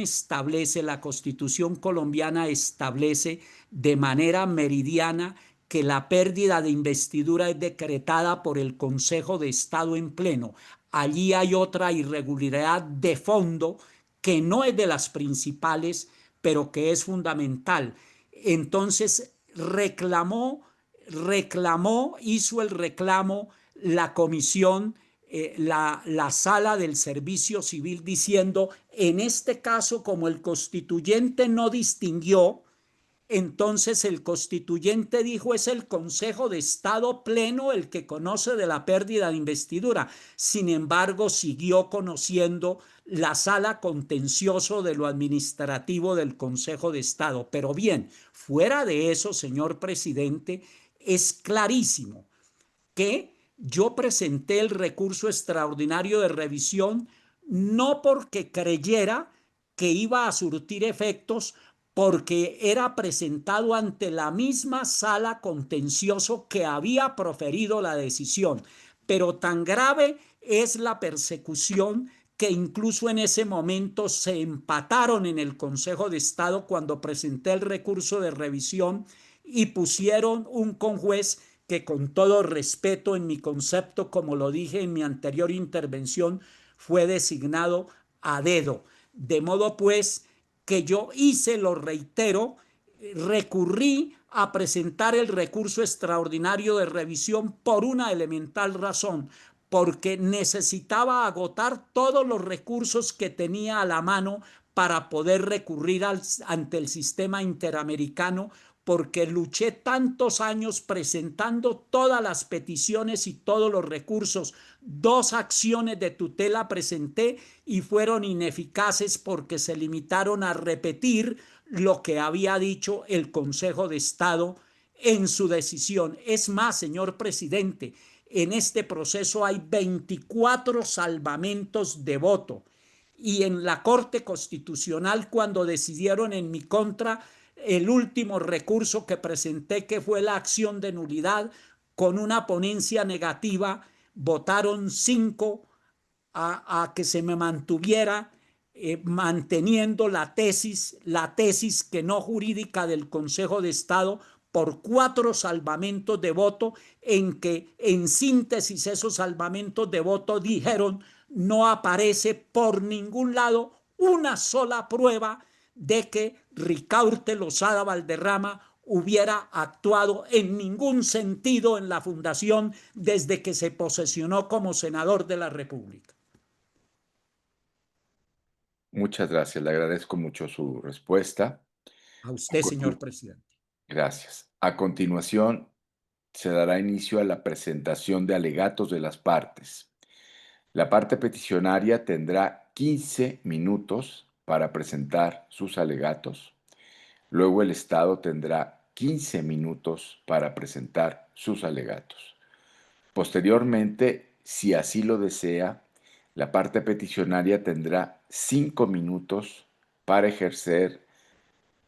colombiana establece de manera meridiana que la pérdida de investidura es decretada por el Consejo de Estado en pleno. Allí hay otra irregularidad de fondo que no es de las principales, pero que es fundamental. Entonces hizo el reclamo la comisión, la sala del servicio civil diciendo, en este caso, como el constituyente no distinguió, entonces el constituyente dijo es el Consejo de Estado pleno el que conoce de la pérdida de investidura. Sin embargo, siguió conociendo la sala contencioso de lo administrativo del Consejo de Estado. Pero bien, fuera de eso, señor presidente, es clarísimo que yo presenté el recurso extraordinario de revisión no porque creyera que iba a surtir efectos, porque era presentado ante la misma sala contencioso que había proferido la decisión. Pero tan grave es la persecución que incluso en ese momento se empataron en el Consejo de Estado cuando presenté el recurso de revisión y pusieron un conjuez que, con todo respeto en mi concepto, como lo dije en mi anterior intervención, fue designado a dedo. De modo pues que yo hice, lo reitero, recurrí a presentar el recurso extraordinario de revisión por una elemental razón, porque necesitaba agotar todos los recursos que tenía a la mano para poder recurrir ante el sistema interamericano, porque luché tantos años presentando todas las peticiones y todos los recursos. 2 acciones de tutela presenté y fueron ineficaces porque se limitaron a repetir lo que había dicho el Consejo de Estado en su decisión. Es más, señor presidente, en este proceso hay 24 salvamentos de voto y en la Corte Constitucional, cuando decidieron en mi contra el último recurso que presenté, que fue la acción de nulidad, con una ponencia negativa, votaron 5 a que se me mantuviera manteniendo la tesis que no jurídica del Consejo de Estado, por 4 salvamentos de voto, en que en síntesis esos salvamentos de voto dijeron: no aparece por ningún lado una sola prueba de que Ricaurte Losada Valderrama hubiera actuado en ningún sentido en la fundación desde que se posesionó como senador de la República. Muchas gracias, le agradezco mucho su respuesta. A usted, señor presidente. Gracias. A continuación, se dará inicio a la presentación de alegatos de las partes. La parte peticionaria tendrá 15 minutos para presentar sus alegatos. Luego el Estado tendrá 15 minutos para presentar sus alegatos. Posteriormente, si así lo desea, la parte peticionaria tendrá 5 minutos para ejercer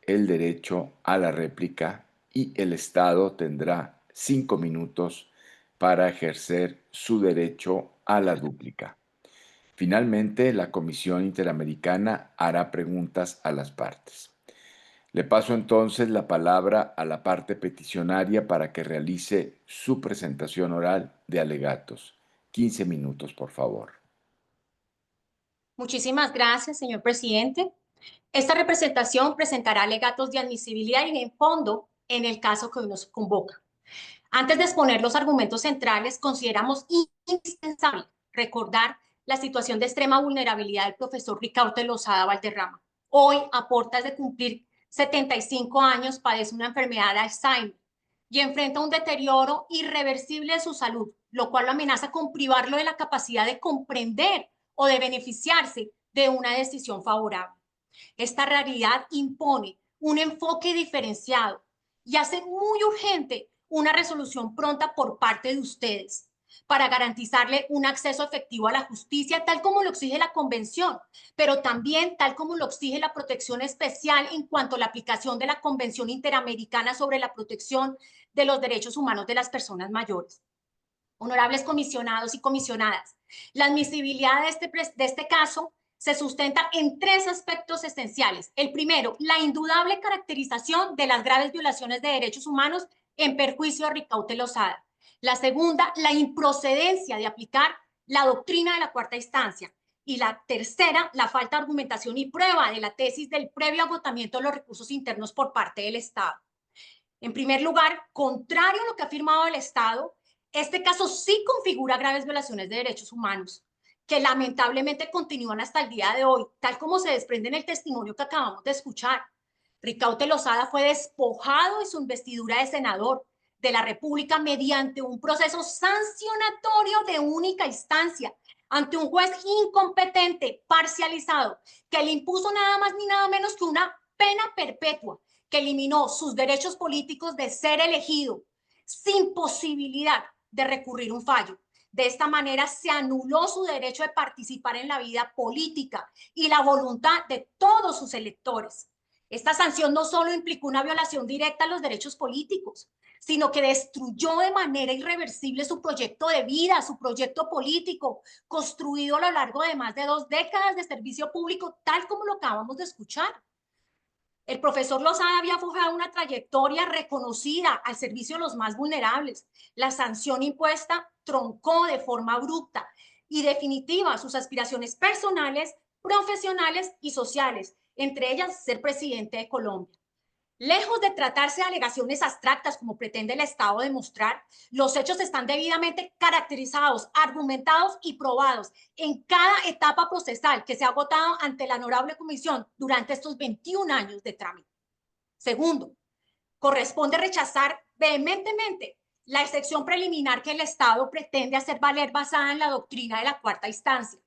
el derecho a la réplica y el Estado tendrá 5 minutos para ejercer su derecho a la dúplica. Finalmente, la Comisión Interamericana hará preguntas a las partes. Le paso entonces la palabra a la parte peticionaria para que realice su presentación oral de alegatos. 15 minutos, por favor. Muchísimas gracias, señor presidente. Esta representación presentará alegatos de admisibilidad y de fondo en el caso que hoy nos convoca. Antes de exponer los argumentos centrales, consideramos indispensable recordar la situación de extrema vulnerabilidad del profesor Ricaurte Losada Valderrama. Hoy, a puertas de cumplir 75 años, padece una enfermedad de Alzheimer y enfrenta un deterioro irreversible de su salud, lo cual lo amenaza con privarlo de la capacidad de comprender o de beneficiarse de una decisión favorable. Esta realidad impone un enfoque diferenciado y hace muy urgente una resolución pronta por parte de ustedes para garantizarle un acceso efectivo a la justicia, tal como lo exige la Convención, pero también tal como lo exige la protección especial en cuanto a la aplicación de la Convención Interamericana sobre la protección de los derechos humanos de las personas mayores. Honorables comisionados y comisionadas, la admisibilidad de este caso se sustenta en 3 aspectos esenciales. El primero, la indudable caracterización de las graves violaciones de derechos humanos en perjuicio de Ricaurte Losada. La segunda, la improcedencia de aplicar la doctrina de la cuarta instancia. Y la tercera, la falta de argumentación y prueba de la tesis del previo agotamiento de los recursos internos por parte del Estado. En primer lugar, contrario a lo que ha afirmado el Estado, este caso sí configura graves violaciones de derechos humanos, que lamentablemente continúan hasta el día de hoy, tal como se desprende en el testimonio que acabamos de escuchar. Ricaurte Losada fue despojado de su investidura de senador de la República mediante un proceso sancionatorio de única instancia ante un juez incompetente, parcializado, que le impuso nada más ni nada menos que una pena perpetua, que eliminó sus derechos políticos de ser elegido sin posibilidad de recurrir un fallo. De esta manera se anuló su derecho de participar en la vida política y la voluntad de todos sus electores. Esta sanción no solo implicó una violación directa a los derechos políticos, sino que destruyó de manera irreversible su proyecto de vida, su proyecto político, construido a lo largo de más de 2 décadas de servicio público, tal como lo acabamos de escuchar. El profesor Losada había forjado una trayectoria reconocida al servicio de los más vulnerables. La sanción impuesta troncó de forma abrupta y definitiva sus aspiraciones personales, profesionales y sociales, entre ellas ser presidente de Colombia. Lejos de tratarse de alegaciones abstractas como pretende el Estado demostrar, los hechos están debidamente caracterizados, argumentados y probados en cada etapa procesal que se ha agotado ante la honorable comisión durante estos 21 años de trámite. Segundo, corresponde rechazar vehementemente la excepción preliminar que el Estado pretende hacer valer basada en la doctrina de la cuarta instancia.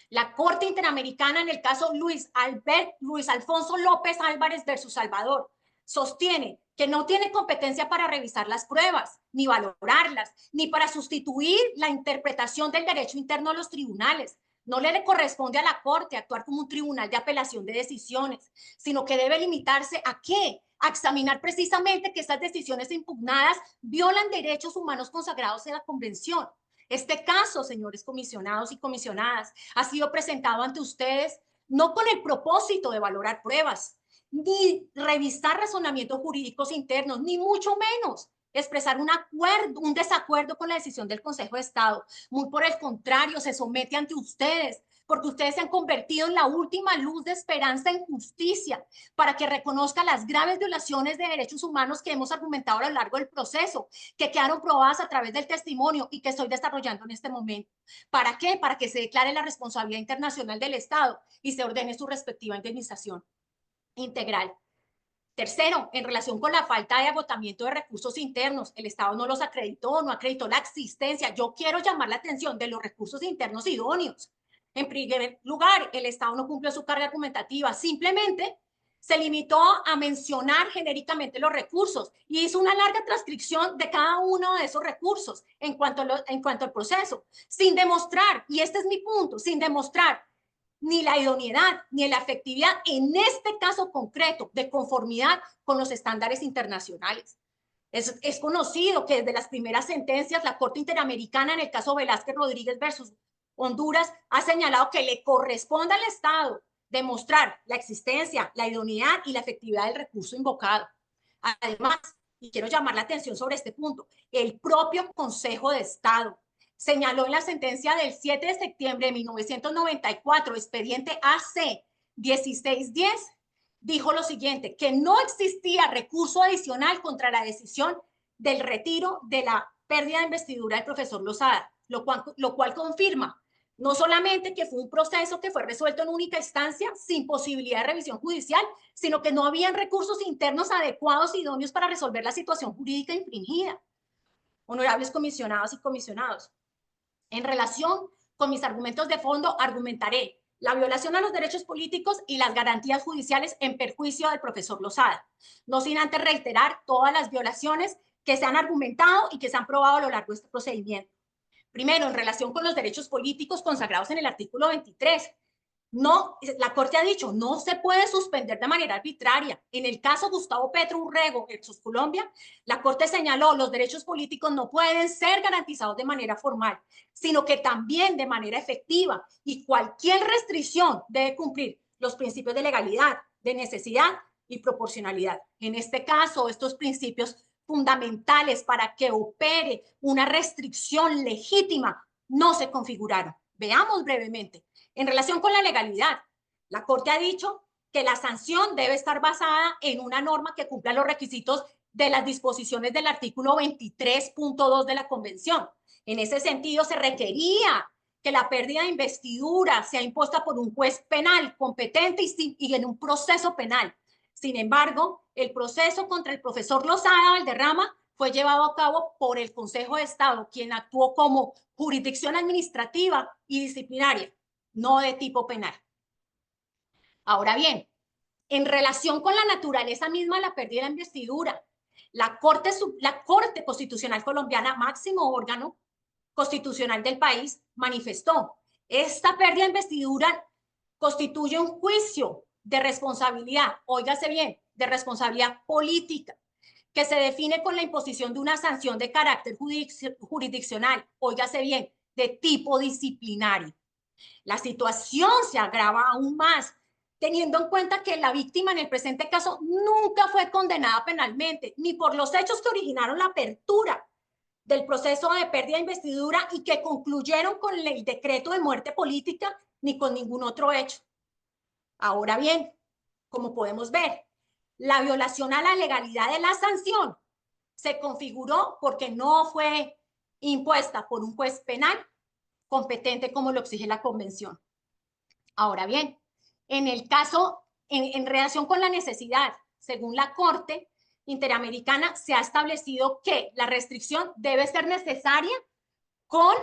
La Corte Interamericana en el caso Luis Alfonso López Álvarez versus Salvador sostiene que no tiene competencia para revisar las pruebas, ni valorarlas, ni para sustituir la interpretación del derecho interno a los tribunales. No le corresponde a la Corte actuar como un tribunal de apelación de decisiones, sino que debe limitarse ¿a qué? A examinar precisamente que estas decisiones impugnadas violan derechos humanos consagrados en la Convención. Este caso, señores comisionados y comisionadas, ha sido presentado ante ustedes no con el propósito de valorar pruebas, ni revisar razonamientos jurídicos internos, ni mucho menos expresar un desacuerdo con la decisión del Consejo de Estado. Muy por el contrario, se somete ante ustedes, porque ustedes se han convertido en la última luz de esperanza en justicia para que reconozca las graves violaciones de derechos humanos que hemos argumentado a lo largo del proceso, que quedaron probadas a través del testimonio y que estoy desarrollando en este momento. ¿Para qué? Para que se declare la responsabilidad internacional del Estado y se ordene su respectiva indemnización integral. Tercero, en relación con la falta de agotamiento de recursos internos, el Estado no los acreditó, no acreditó la existencia. Yo quiero llamar la atención de los recursos internos idóneos. En primer lugar, el Estado no cumplió su carga argumentativa, simplemente se limitó a mencionar genéricamente los recursos y hizo una larga transcripción de cada uno de esos recursos en cuanto al proceso, sin demostrar, y este es mi punto, sin demostrar ni la idoneidad, ni la efectividad, en este caso concreto, de conformidad con los estándares internacionales. Es conocido que desde las primeras sentencias, la Corte Interamericana, en el caso Velázquez Rodríguez versus Honduras, ha señalado que le corresponde al Estado demostrar la existencia, la idoneidad y la efectividad del recurso invocado. Además, y quiero llamar la atención sobre este punto, el propio Consejo de Estado señaló en la sentencia del 7 de septiembre de 1994, expediente AC 1610, dijo lo siguiente, que no existía recurso adicional contra la decisión del retiro de la pérdida de investidura del profesor Lozada, lo cual confirma no solamente que fue un proceso que fue resuelto en única instancia, sin posibilidad de revisión judicial, sino que no habían recursos internos adecuados y idóneos para resolver la situación jurídica infringida. Honorables comisionados y comisionados, en relación con mis argumentos de fondo, argumentaré la violación a los derechos políticos y las garantías judiciales en perjuicio del profesor Lozada, no sin antes reiterar todas las violaciones que se han argumentado y que se han probado a lo largo de este procedimiento. Primero, en relación con los derechos políticos consagrados en el artículo 23, no, la Corte ha dicho, no se puede suspender de manera arbitraria. En el caso Gustavo Petro Urrego, versus Colombia, la Corte señaló los derechos políticos no pueden ser garantizados de manera formal, sino que también de manera efectiva, y cualquier restricción debe cumplir los principios de legalidad, de necesidad y proporcionalidad. En este caso, estos principios fundamentales para que opere una restricción legítima no se configuraron. Veamos brevemente. En relación con la legalidad, la Corte ha dicho que la sanción debe estar basada en una norma que cumpla los requisitos de las disposiciones del artículo 23.2 de la Convención. En ese sentido, se requería que la pérdida de investidura sea impuesta por un juez penal competente y en un proceso penal. Sin embargo, el proceso contra el profesor Lozada Valderrama fue llevado a cabo por el Consejo de Estado, quien actuó como jurisdicción administrativa y disciplinaria, no de tipo penal. Ahora bien, en relación con la naturaleza misma de la pérdida de investidura, la Corte Constitucional Colombiana, máximo órgano constitucional del país, manifestó: esta pérdida de investidura constituye un juicio de responsabilidad, óigase bien, de responsabilidad política, que se define con la imposición de una sanción de carácter jurisdiccional, óigase bien, de tipo disciplinario. La situación se agrava aún más, teniendo en cuenta que la víctima en el presente caso nunca fue condenada penalmente, ni por los hechos que originaron la apertura del proceso de pérdida de investidura y que concluyeron con el decreto de muerte política, ni con ningún otro hecho. Ahora bien, como podemos ver, la violación a la legalidad de la sanción se configuró porque no fue impuesta por un juez penal competente como lo exige la Convención. Ahora bien, en el caso, en relación con la necesidad, según la Corte Interamericana, se ha establecido que la restricción debe ser necesaria con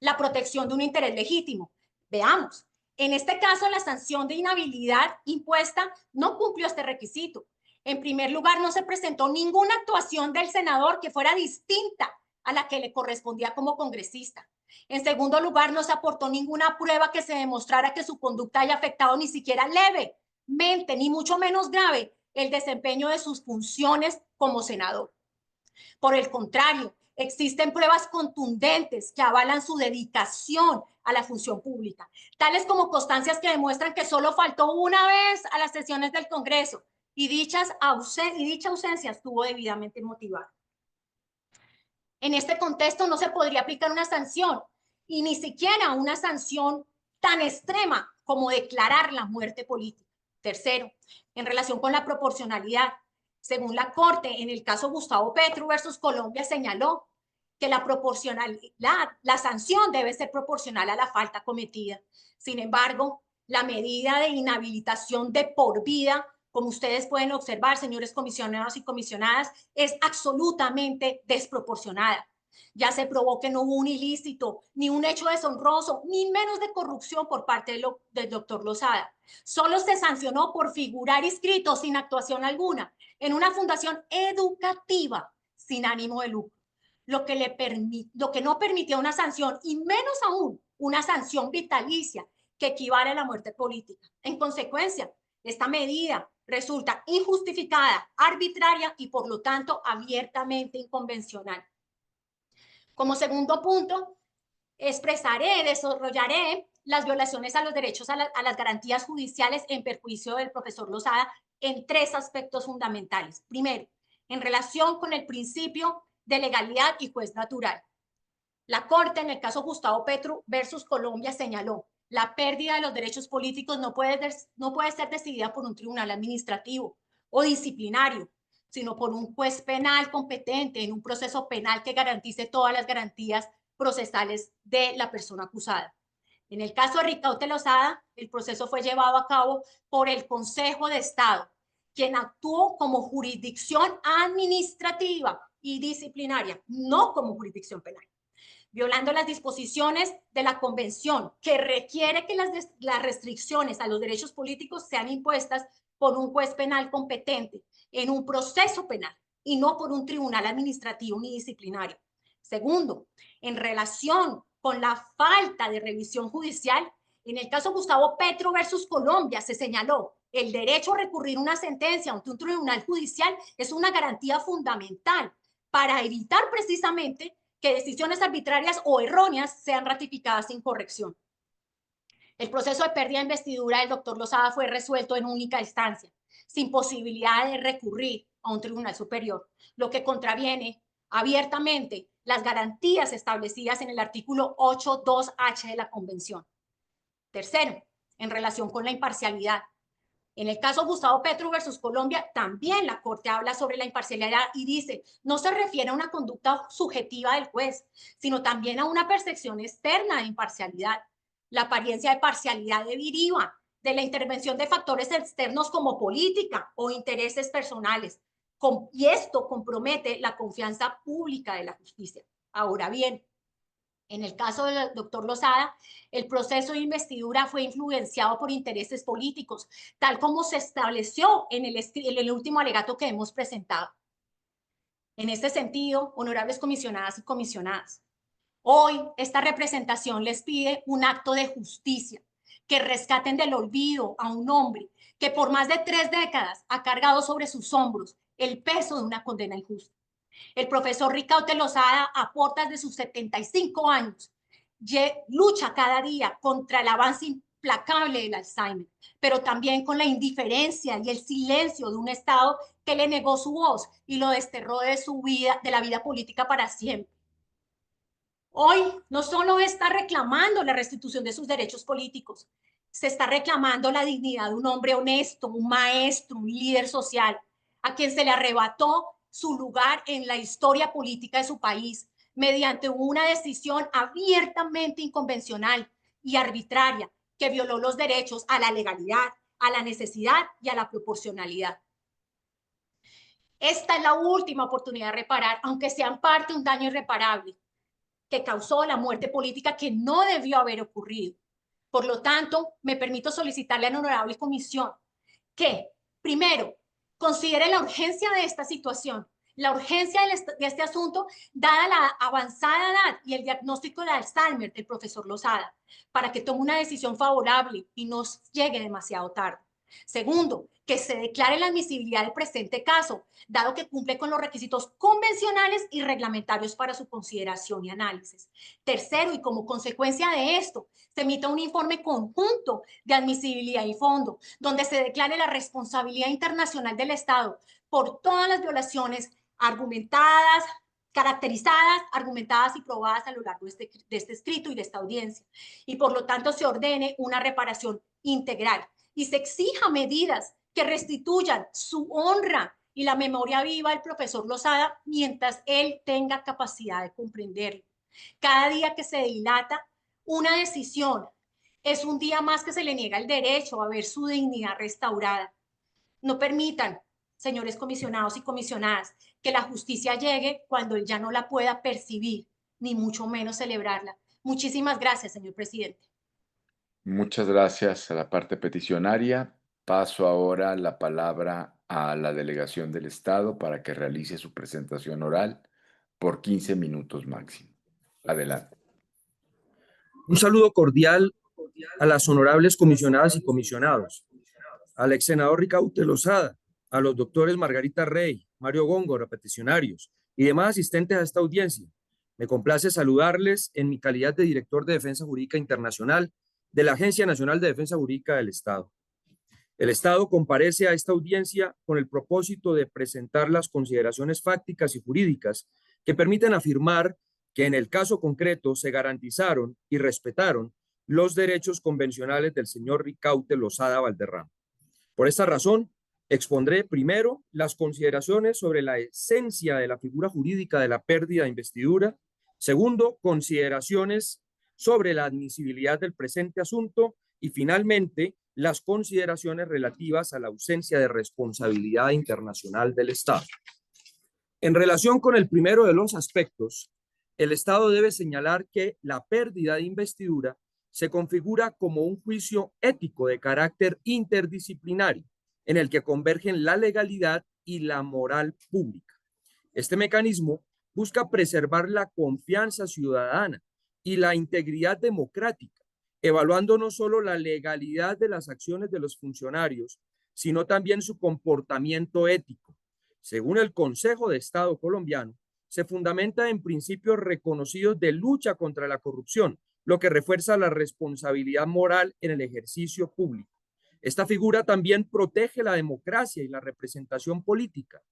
la protección de un interés legítimo. Veamos, en este caso, la sanción de inhabilidad impuesta no cumplió este requisito. En primer lugar, no se presentó ninguna actuación del senador que fuera distinta a la que le correspondía como congresista. En segundo lugar, no se aportó ninguna prueba que se demostrara que su conducta haya afectado ni siquiera levemente, ni mucho menos grave, el desempeño de sus funciones como senador. Por el contrario, existen pruebas contundentes que avalan su dedicación a la función pública, tales como constancias que demuestran que solo faltó una vez a las sesiones del Congreso y dicha ausencia estuvo debidamente motivada. En este contexto no se podría aplicar una sanción, y ni siquiera una sanción tan extrema como declarar la muerte política. Tercero, en relación con la proporcionalidad, según la Corte, en el caso Gustavo Petro versus Colombia, señaló que la sanción debe ser proporcional a la falta cometida. Sin embargo, la medida de inhabilitación de por vida, como ustedes pueden observar, señores comisionados y comisionadas, es absolutamente desproporcionada. Ya se probó que no hubo un ilícito, ni un hecho deshonroso, ni menos de corrupción por parte del doctor Lozada. Solo se sancionó por figurar inscrito sin actuación alguna en una fundación educativa sin ánimo de lucro, lo que no permitía una sanción, y menos aún una sanción vitalicia que equivale a la muerte política. En consecuencia, esta medida resulta injustificada, arbitraria y por lo tanto abiertamente inconvencional. Como segundo punto, desarrollaré las violaciones a los derechos a las garantías judiciales en perjuicio del profesor Lozada en tres aspectos fundamentales. Primero, en relación con el principio de legalidad y juez natural. La Corte, en el caso Gustavo Petro versus Colombia, señaló: la pérdida de los derechos políticos no puede ser decidida por un tribunal administrativo o disciplinario, sino por un juez penal competente en un proceso penal que garantice todas las garantías procesales de la persona acusada. En el caso de Ricaurte Lozada, el proceso fue llevado a cabo por el Consejo de Estado, quien actuó como jurisdicción administrativa y disciplinaria, no como jurisdicción penal, violando las disposiciones de la Convención, que requiere que las restricciones a los derechos políticos sean impuestas por un juez penal competente en un proceso penal y no por un tribunal administrativo ni disciplinario. Segundo, en relación con la falta de revisión judicial, en el caso Gustavo Petro versus Colombia se señaló: el derecho a recurrir una sentencia ante un tribunal judicial es una garantía fundamental para evitar precisamente que decisiones arbitrarias o erróneas sean ratificadas sin corrección. El proceso de pérdida de investidura del doctor Lozada fue resuelto en única instancia, sin posibilidad de recurrir a un tribunal superior, lo que contraviene abiertamente las garantías establecidas en el artículo 8.2h de la Convención. Tercero, en relación con la imparcialidad. En el caso Gustavo Petro versus Colombia, también la Corte habla sobre la imparcialidad y dice: no se refiere a una conducta subjetiva del juez, sino también a una percepción externa de imparcialidad. La apariencia de parcialidad deriva de la intervención de factores externos como política o intereses personales, y esto compromete la confianza pública de la justicia. Ahora bien, en el caso del doctor Lozada, el proceso de investidura fue influenciado por intereses políticos, tal como se estableció en el último alegato que hemos presentado. En este sentido, honorables comisionadas y comisionadas, hoy esta representación les pide un acto de justicia, que rescaten del olvido a un hombre que por más de 3 décadas ha cargado sobre sus hombros el peso de una condena injusta. El profesor Ricaurte Lozada, a portas de sus 75 años, lucha cada día contra el avance implacable del Alzheimer, pero también con la indiferencia y el silencio de un Estado que le negó su voz y lo desterró de la vida política para siempre. Hoy no solo está reclamando la restitución de sus derechos políticos, se está reclamando la dignidad de un hombre honesto, un maestro, un líder social, a quien se le arrebató su lugar en la historia política de su país mediante una decisión abiertamente inconvencional y arbitraria que violó los derechos a la legalidad, a la necesidad y a la proporcionalidad. Esta es la última oportunidad de reparar, aunque sea en parte un daño irreparable, que causó la muerte política que no debió haber ocurrido. Por lo tanto, me permito solicitarle a la honorable comisión que, primero, considere la urgencia de esta situación, la urgencia de este asunto, dada la avanzada edad y el diagnóstico de Alzheimer del profesor Lozada, para que tome una decisión favorable y no llegue demasiado tarde. Segundo, que se declare la admisibilidad del presente caso, dado que cumple con los requisitos convencionales y reglamentarios para su consideración y análisis. Tercero, y como consecuencia de esto, se emita un informe conjunto de admisibilidad y fondo, donde se declare la responsabilidad internacional del Estado por todas las violaciones argumentadas, caracterizadas, argumentadas y probadas a lo largo de este escrito y de esta audiencia. Y por lo tanto se ordene una reparación integral y se exija medidas que restituyan su honra y la memoria viva del profesor Lozada mientras él tenga capacidad de comprenderlo. Cada día que se dilata una decisión es un día más que se le niega el derecho a ver su dignidad restaurada. No permitan, señores comisionados y comisionadas, que la justicia llegue cuando él ya no la pueda percibir, ni mucho menos celebrarla. Muchísimas gracias, señor presidente. Muchas gracias a la parte peticionaria. Paso ahora la palabra a la delegación del Estado para que realice su presentación oral por 15 minutos máximo. Adelante. Un saludo cordial a las honorables comisionadas y comisionados, al ex senador Ricaurte Lozada, a los doctores Margarita Rey, Mario Góngora, peticionarios y demás asistentes a esta audiencia. Me complace saludarles en mi calidad de director de Defensa Jurídica Internacional de la Agencia Nacional de Defensa Jurídica del Estado. El Estado comparece a esta audiencia con el propósito de presentar las consideraciones fácticas y jurídicas que permiten afirmar que en el caso concreto se garantizaron y respetaron los derechos convencionales del señor Ricaurte Lozada Valderrama. Por esta razón, expondré primero las consideraciones sobre la esencia de la figura jurídica de la pérdida de investidura. Segundo, consideraciones sobre la admisibilidad del presente asunto. Y finalmente, las consideraciones relativas a la ausencia de responsabilidad internacional del Estado. En relación con el primero de los aspectos, el Estado debe señalar que la pérdida de investidura se configura como un juicio ético de carácter interdisciplinario, en el que convergen la legalidad y la moral pública. Este mecanismo busca preservar la confianza ciudadana y la integridad democrática, evaluando no solo la legalidad de las acciones de los funcionarios, sino también su comportamiento ético. Según el Consejo de Estado colombiano, se fundamenta en principios reconocidos de lucha contra la corrupción, lo que refuerza la responsabilidad moral en el ejercicio público. Esta figura también protege la democracia y la representación política,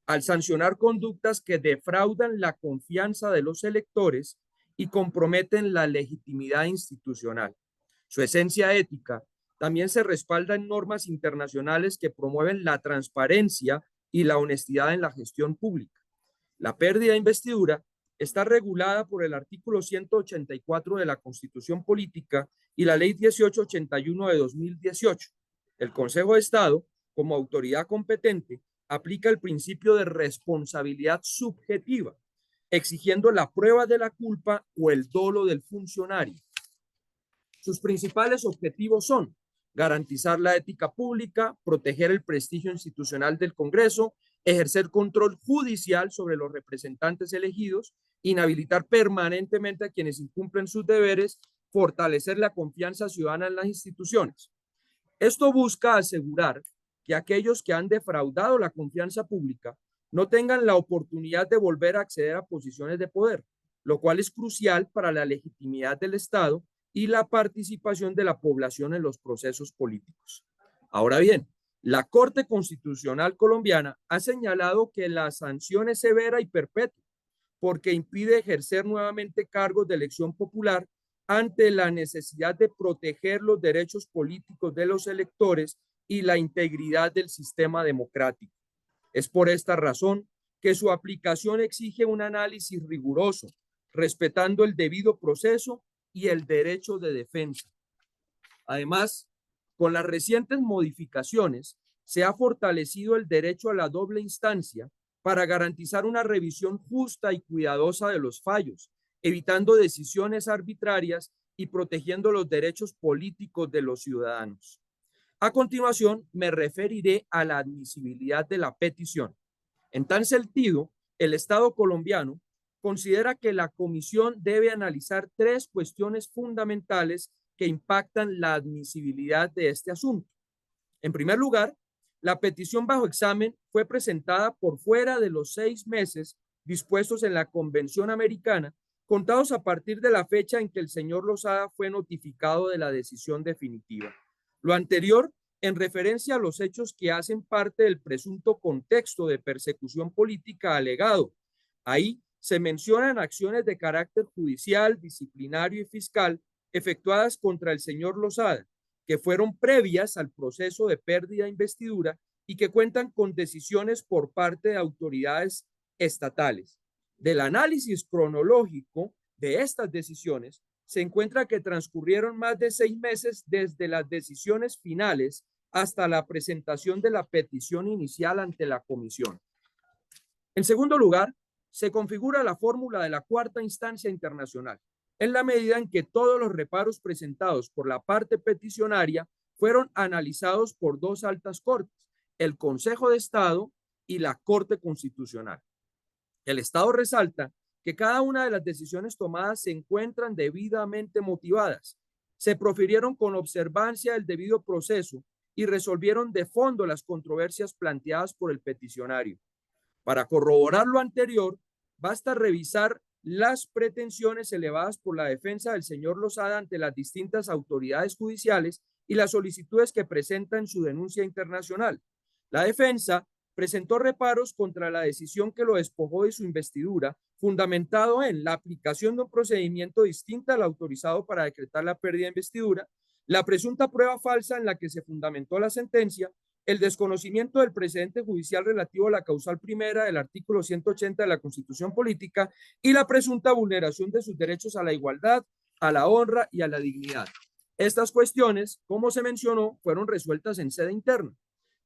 al sancionar conductas que defraudan la confianza de los electores y comprometen la legitimidad institucional. Su esencia ética también se respalda en normas internacionales que promueven la transparencia y la honestidad en la gestión pública. La pérdida de investidura está regulada por el artículo 184 de la Constitución Política y la Ley 1881 de 2018. El Consejo de Estado, como autoridad competente, aplica el principio de responsabilidad subjetiva, exigiendo la prueba de la culpa o el dolo del funcionario. Sus principales objetivos son garantizar la ética pública, proteger el prestigio institucional del Congreso, ejercer control judicial sobre los representantes elegidos, inhabilitar permanentemente a quienes incumplen sus deberes, fortalecer la confianza ciudadana en las instituciones. Esto busca asegurar que aquellos que han defraudado la confianza pública no tengan la oportunidad de volver a acceder a posiciones de poder, lo cual es crucial para la legitimidad del Estado y la participación de la población en los procesos políticos. Ahora bien, la Corte Constitucional colombiana ha señalado que la sanción es severa y perpetua porque impide ejercer nuevamente cargos de elección popular ante la necesidad de proteger los derechos políticos de los electores y la integridad del sistema democrático. Es por esta razón que su aplicación exige un análisis riguroso, respetando el debido proceso y el derecho de defensa. Además, con las recientes modificaciones, se ha fortalecido el derecho a la doble instancia para garantizar una revisión justa y cuidadosa de los fallos, evitando decisiones arbitrarias y protegiendo los derechos políticos de los ciudadanos. A continuación, me referiré a la admisibilidad de la petición. En tal sentido, el Estado colombiano considera que la Comisión debe analizar tres cuestiones fundamentales que impactan la admisibilidad de este asunto. En primer lugar, la petición bajo examen fue presentada por fuera de los 6 meses dispuestos en la Convención Americana, contados a partir de la fecha en que el señor Lozada fue notificado de la decisión definitiva. Lo anterior en referencia a los hechos que hacen parte del presunto contexto de persecución política alegado. Ahí se mencionan acciones de carácter judicial, disciplinario y fiscal efectuadas contra el señor Lozada, que fueron previas al proceso de pérdida de investidura y que cuentan con decisiones por parte de autoridades estatales. Del análisis cronológico de estas decisiones, se encuentra que transcurrieron más de 6 meses desde las decisiones finales hasta la presentación de la petición inicial ante la comisión. En segundo lugar, se configura la fórmula de la cuarta instancia internacional, en la medida en que todos los reparos presentados por la parte peticionaria fueron analizados por 2 altas cortes, el Consejo de Estado y la Corte Constitucional. El Estado resalta que cada una de las decisiones tomadas se encuentran debidamente motivadas, se profirieron con observancia del debido proceso y resolvieron de fondo las controversias planteadas por el peticionario. Para corroborar lo anterior, basta revisar las pretensiones elevadas por la defensa del señor Lozada ante las distintas autoridades judiciales y las solicitudes que presenta en su denuncia internacional. La defensa presentó reparos contra la decisión que lo despojó de su investidura, fundamentado en la aplicación de un procedimiento distinto al autorizado para decretar la pérdida de investidura, la presunta prueba falsa en la que se fundamentó la sentencia, el desconocimiento del precedente judicial relativo a la causal primera del artículo 180 de la Constitución Política y la presunta vulneración de sus derechos a la igualdad, a la honra y a la dignidad. Estas cuestiones, como se mencionó, fueron resueltas en sede interna.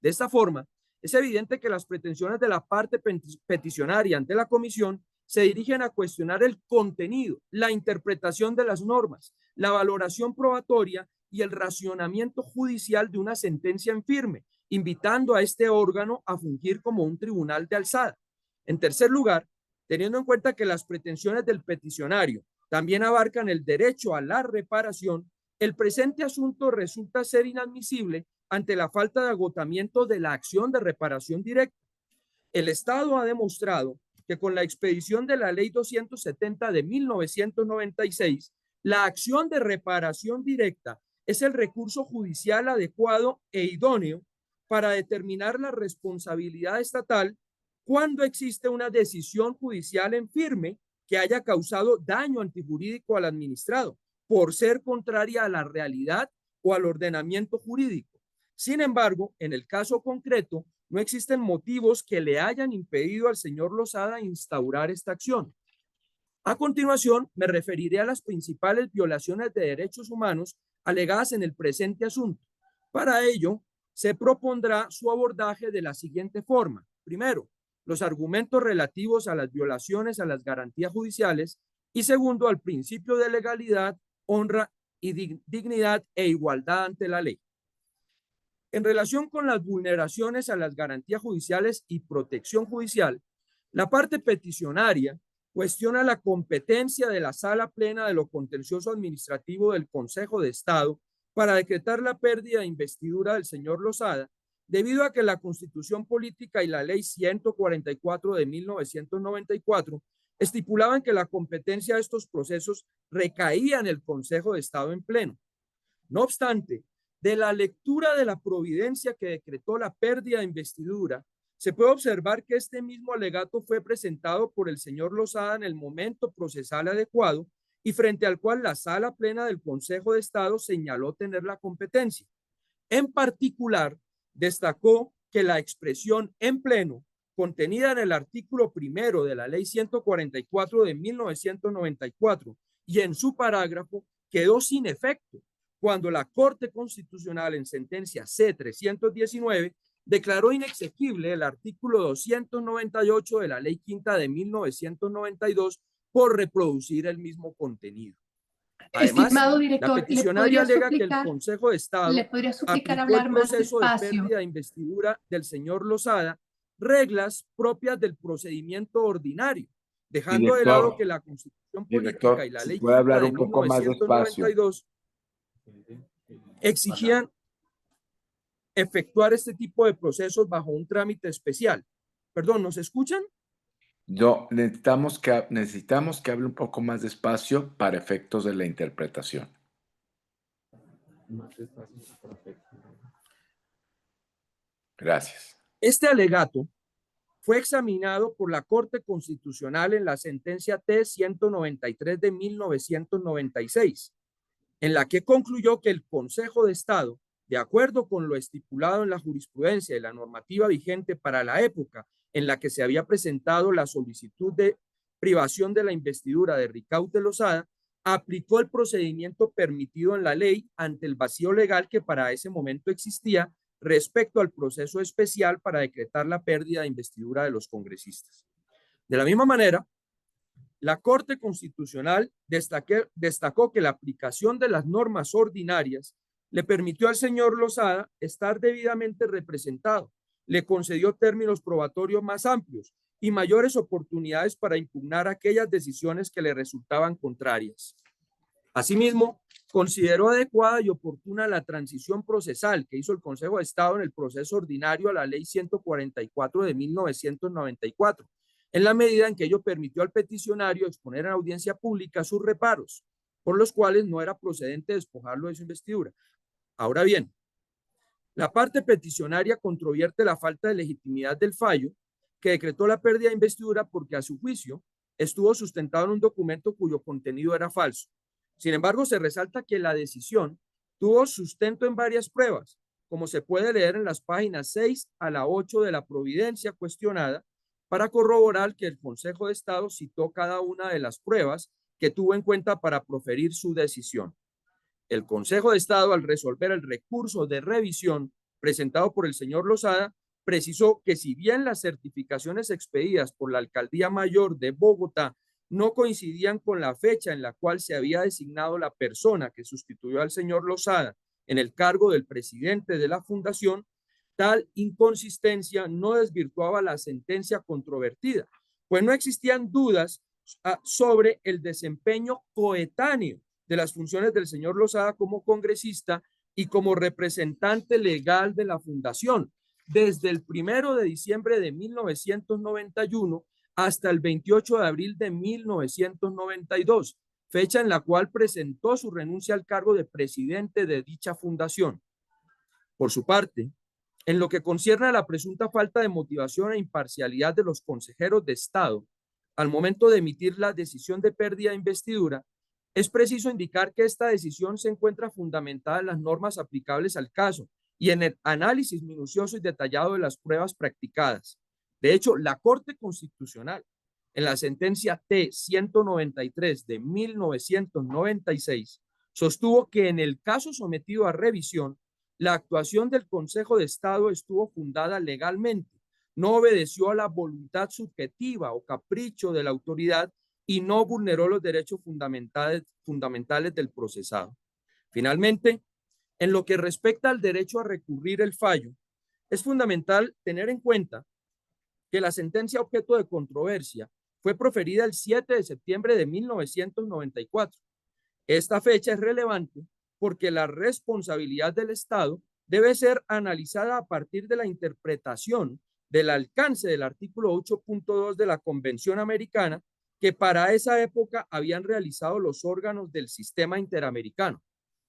De esta forma, es evidente que las pretensiones de la parte peticionaria ante la comisión se dirigen a cuestionar el contenido, la interpretación de las normas, la valoración probatoria y el racionamiento judicial de una sentencia en firme, invitando a este órgano a fungir como un tribunal de alzada. En tercer lugar, teniendo en cuenta que las pretensiones del peticionario también abarcan el derecho a la reparación, el presente asunto resulta ser inadmisible ante la falta de agotamiento de la acción de reparación directa. El Estado ha demostrado que con la expedición de la Ley 270 de 1996, la acción de reparación directa es el recurso judicial adecuado e idóneo para determinar la responsabilidad estatal cuando existe una decisión judicial en firme que haya causado daño antijurídico al administrado por ser contraria a la realidad o al ordenamiento jurídico. Sin embargo, en el caso concreto, no existen motivos que le hayan impedido al señor Lozada instaurar esta acción. A continuación, me referiré a las principales violaciones de derechos humanos alegadas en el presente asunto. Para ello, se propondrá su abordaje de la siguiente forma. Primero, los argumentos relativos a las violaciones a las garantías judiciales y segundo, al principio de legalidad, honra y dignidad e igualdad ante la ley. En relación con las vulneraciones a las garantías judiciales y protección judicial, la parte peticionaria cuestiona la competencia de la Sala Plena de lo Contencioso Administrativo del Consejo de Estado para decretar la pérdida de investidura del señor Lozada, debido a que la Constitución Política y la Ley 144 de 1994 estipulaban que la competencia de estos procesos recaía en el Consejo de Estado en pleno. No obstante, de la lectura de la providencia que decretó la pérdida de investidura, se puede observar que este mismo alegato fue presentado por el señor Lozada en el momento procesal adecuado y frente al cual la Sala Plena del Consejo de Estado señaló tener la competencia. En particular, destacó que la expresión en pleno, contenida en el artículo primero de la Ley 144 de 1994 y en su parágrafo, quedó sin efecto cuando la Corte Constitucional en sentencia C-319 declaró inexequible el artículo 298 de la Ley Quinta de 1992 por reproducir el mismo contenido. Además, estimado director, la peticionaria alega que el Consejo de Estado aplicó el proceso de pérdida de investidura del señor Lozada reglas propias del procedimiento ordinario, dejando de lado que la Constitución Política y la Ley Quinta de 1992 exigían efectuar este tipo de procesos bajo un trámite especial. Perdón, ¿nos escuchan? No, necesitamos que hable un poco más despacio para efectos de la interpretación. Gracias. Este alegato fue examinado por la Corte Constitucional en la sentencia T-193 de 1996, en la que concluyó que el Consejo de Estado, de acuerdo con lo estipulado en la jurisprudencia y la normativa vigente para la época en la que se había presentado la solicitud de privación de la investidura de Ricaurte Lozada, aplicó el procedimiento permitido en la ley ante el vacío legal que para ese momento existía respecto al proceso especial para decretar la pérdida de investidura de los congresistas. De la misma manera, la Corte Constitucional destacó que la aplicación de las normas ordinarias le permitió al señor Lozada estar debidamente representado, le concedió términos probatorios más amplios y mayores oportunidades para impugnar aquellas decisiones que le resultaban contrarias. Asimismo, consideró adecuada y oportuna la transición procesal que hizo el Consejo de Estado en el proceso ordinario a la Ley 144 de 1994, en la medida en que ello permitió al peticionario exponer en audiencia pública sus reparos, por los cuales no era procedente despojarlo de su investidura. Ahora bien, la parte peticionaria controvierte la falta de legitimidad del fallo que decretó la pérdida de investidura porque a su juicio estuvo sustentado en un documento cuyo contenido era falso. Sin embargo, se resalta que la decisión tuvo sustento en varias pruebas, como se puede leer en las páginas 6 a la 8 de la providencia cuestionada, para corroborar que el Consejo de Estado citó cada una de las pruebas que tuvo en cuenta para proferir su decisión. El Consejo de Estado, al resolver el recurso de revisión presentado por el señor Lozada, precisó que si bien las certificaciones expedidas por la Alcaldía Mayor de Bogotá no coincidían con la fecha en la cual se había designado la persona que sustituyó al señor Lozada en el cargo del presidente de la fundación, tal inconsistencia no desvirtuaba la sentencia controvertida, pues no existían dudas sobre el desempeño coetáneo de las funciones del señor Lozada como congresista y como representante legal de la fundación, desde el 1 de diciembre de 1991 hasta el 28 de abril de 1992, fecha en la cual presentó su renuncia al cargo de presidente de dicha fundación. Por su parte, en lo que concierne a la presunta falta de motivación e imparcialidad de los consejeros de Estado al momento de emitir la decisión de pérdida de investidura, es preciso indicar que esta decisión se encuentra fundamentada en las normas aplicables al caso y en el análisis minucioso y detallado de las pruebas practicadas. De hecho, la Corte Constitucional, en la sentencia T-193 de 1996, sostuvo que en el caso sometido a revisión, la actuación del Consejo de Estado estuvo fundada legalmente, no obedeció a la voluntad subjetiva o capricho de la autoridad y no vulneró los derechos fundamentales del procesado. Finalmente, en lo que respecta al derecho a recurrir el fallo, es fundamental tener en cuenta que la sentencia objeto de controversia fue proferida el 7 de septiembre de 1994. Esta fecha es relevante porque la responsabilidad del Estado debe ser analizada a partir de la interpretación del alcance del artículo 8.2 de la Convención Americana que para esa época habían realizado los órganos del sistema interamericano.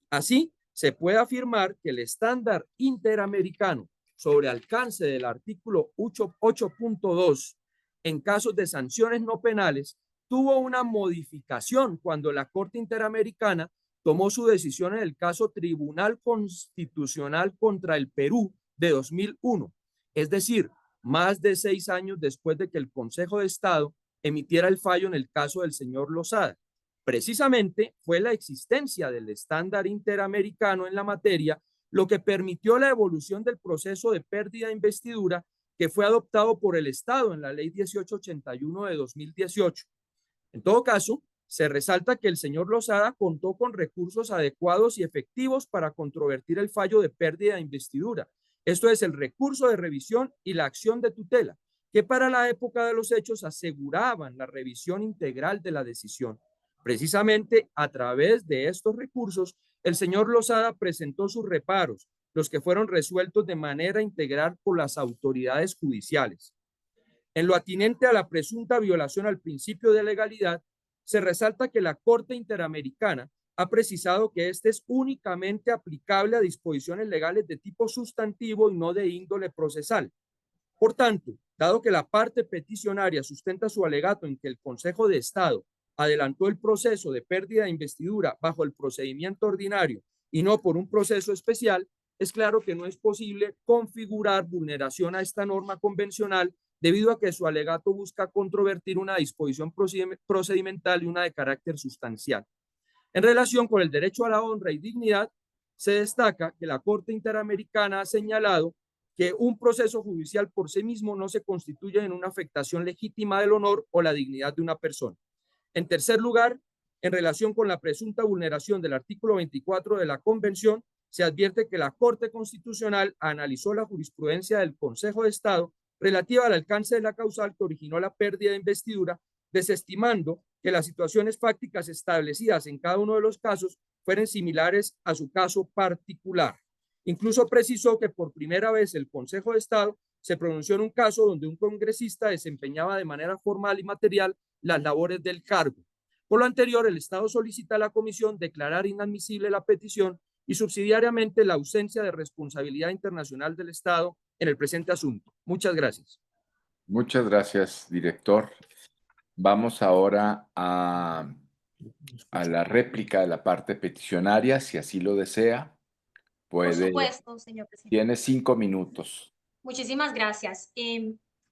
Así, se puede afirmar que el estándar interamericano sobre alcance del artículo 8.2 en casos de sanciones no penales tuvo una modificación cuando la Corte Interamericana tomó su decisión en el caso Tribunal Constitucional contra el Perú de 2001, es decir, más de 6 años después de que el Consejo de Estado emitiera el fallo en el caso del señor Lozada. Precisamente fue la existencia del estándar interamericano en la materia lo que permitió la evolución del proceso de pérdida de investidura que fue adoptado por el Estado en la Ley 1881 de 2018. En todo caso, se resalta que el señor Lozada contó con recursos adecuados y efectivos para controvertir el fallo de pérdida de investidura. Esto es el recurso de revisión y la acción de tutela, que para la época de los hechos aseguraban la revisión integral de la decisión. Precisamente a través de estos recursos, el señor Lozada presentó sus reparos, los que fueron resueltos de manera integral por las autoridades judiciales. En lo atinente a la presunta violación al principio de legalidad, se resalta que la Corte Interamericana ha precisado que este es únicamente aplicable a disposiciones legales de tipo sustantivo y no de índole procesal. Por tanto, dado que la parte peticionaria sustenta su alegato en que el Consejo de Estado adelantó el proceso de pérdida de investidura bajo el procedimiento ordinario y no por un proceso especial, es claro que no es posible configurar vulneración a esta norma convencional debido a que su alegato busca controvertir una disposición procedimental y una de carácter sustancial. En relación con el derecho a la honra y dignidad, se destaca que la Corte Interamericana ha señalado que un proceso judicial por sí mismo no se constituye en una afectación legítima del honor o la dignidad de una persona. En tercer lugar, en relación con la presunta vulneración del artículo 24 de la Convención, se advierte que la Corte Constitucional analizó la jurisprudencia del Consejo de Estado relativa al alcance de la causal que originó la pérdida de investidura, desestimando que las situaciones fácticas establecidas en cada uno de los casos fueran similares a su caso particular. Incluso precisó que por primera vez el Consejo de Estado se pronunció en un caso donde un congresista desempeñaba de manera formal y material las labores del cargo. Por lo anterior, el Estado solicita a la Comisión declarar inadmisible la petición y subsidiariamente la ausencia de responsabilidad internacional del Estado en el presente asunto. Muchas gracias. Muchas gracias, director. Vamos ahora a la réplica de la parte peticionaria, si así lo desea. Por supuesto, señor presidente. Tiene 5 minutos. Muchísimas gracias.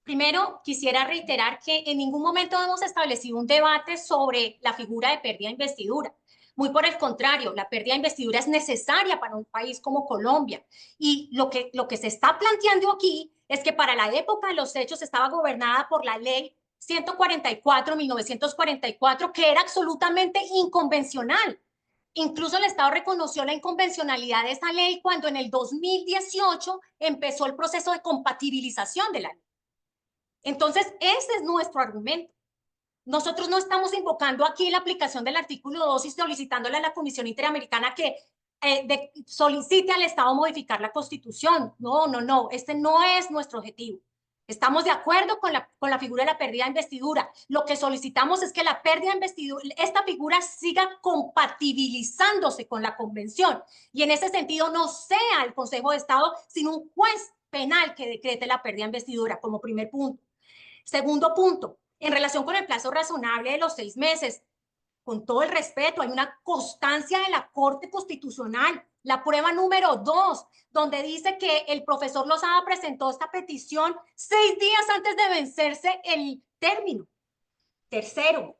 Primero, quisiera reiterar que en ningún momento hemos establecido un debate sobre la figura de pérdida de investidura. Muy por el contrario, la pérdida de investidura es necesaria para un país como Colombia. Y lo que se está planteando aquí es que para la época de los hechos estaba gobernada por la ley 144/1944, que era absolutamente inconvencional. Incluso el Estado reconoció la inconvencionalidad de esa ley cuando en el 2018 empezó el proceso de compatibilización de la ley. Entonces, ese es nuestro argumento. Nosotros no estamos invocando aquí la aplicación del artículo 2 y solicitándole a la Comisión Interamericana que solicite al Estado modificar la Constitución. No, no, no. Este no es nuestro objetivo. Estamos de acuerdo con la figura de la pérdida de investidura. Lo que solicitamos es que la pérdida de investidura, esta figura siga compatibilizándose con la Convención. Y en ese sentido no sea el Consejo de Estado, sino un juez penal que decrete la pérdida de investidura como primer punto. Segundo punto, en relación con el plazo razonable de los 6 meses, con todo el respeto, hay una constancia de la Corte Constitucional, la prueba número 2, donde dice que el profesor Lozada presentó esta petición 6 días antes de vencerse el término. Tercero,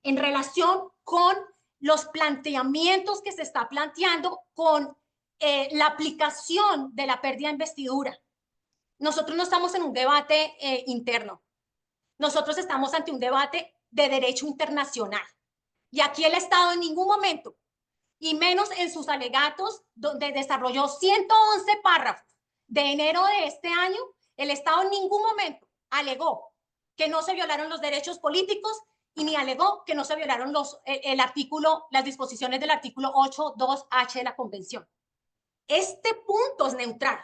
en relación con los planteamientos que se está planteando con la aplicación de la pérdida de investidura. Nosotros no estamos en un debate interno. Nosotros estamos ante un debate de derecho internacional. Y aquí el Estado en ningún momento, y menos en sus alegatos, donde desarrolló 111 párrafos de enero de este año, el Estado en ningún momento alegó que no se violaron los derechos políticos y ni alegó que no se violaron las disposiciones del artículo 8.2h de la Convención. Este punto es neutral,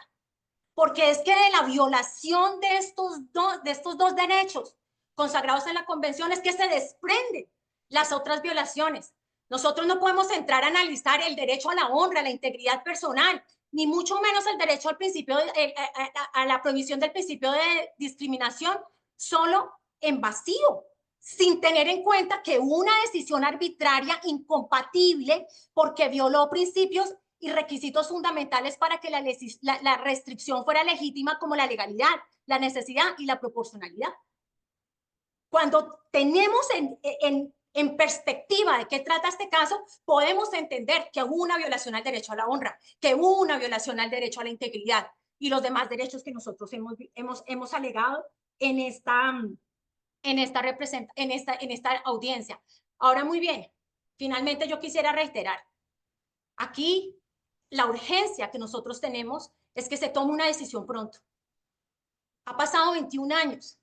porque es que de la violación de estos dos derechos consagrados en la Convención es que se desprenden las otras violaciones. Nosotros no podemos entrar a analizar el derecho a la honra, a la integridad personal, ni mucho menos el derecho al principio a la prohibición del principio de discriminación solo en vacío, sin tener en cuenta que una decisión arbitraria incompatible porque violó principios y requisitos fundamentales para que la restricción fuera legítima, como la legalidad, la necesidad y la proporcionalidad. Cuando tenemos en perspectiva de qué trata este caso, podemos entender que hubo una violación al derecho a la honra, que hubo una violación al derecho a la integridad y los demás derechos que nosotros hemos alegado en esta audiencia. Ahora, muy bien, finalmente yo quisiera reiterar, aquí la urgencia que nosotros tenemos es que se tome una decisión pronto. Ha pasado 21 años.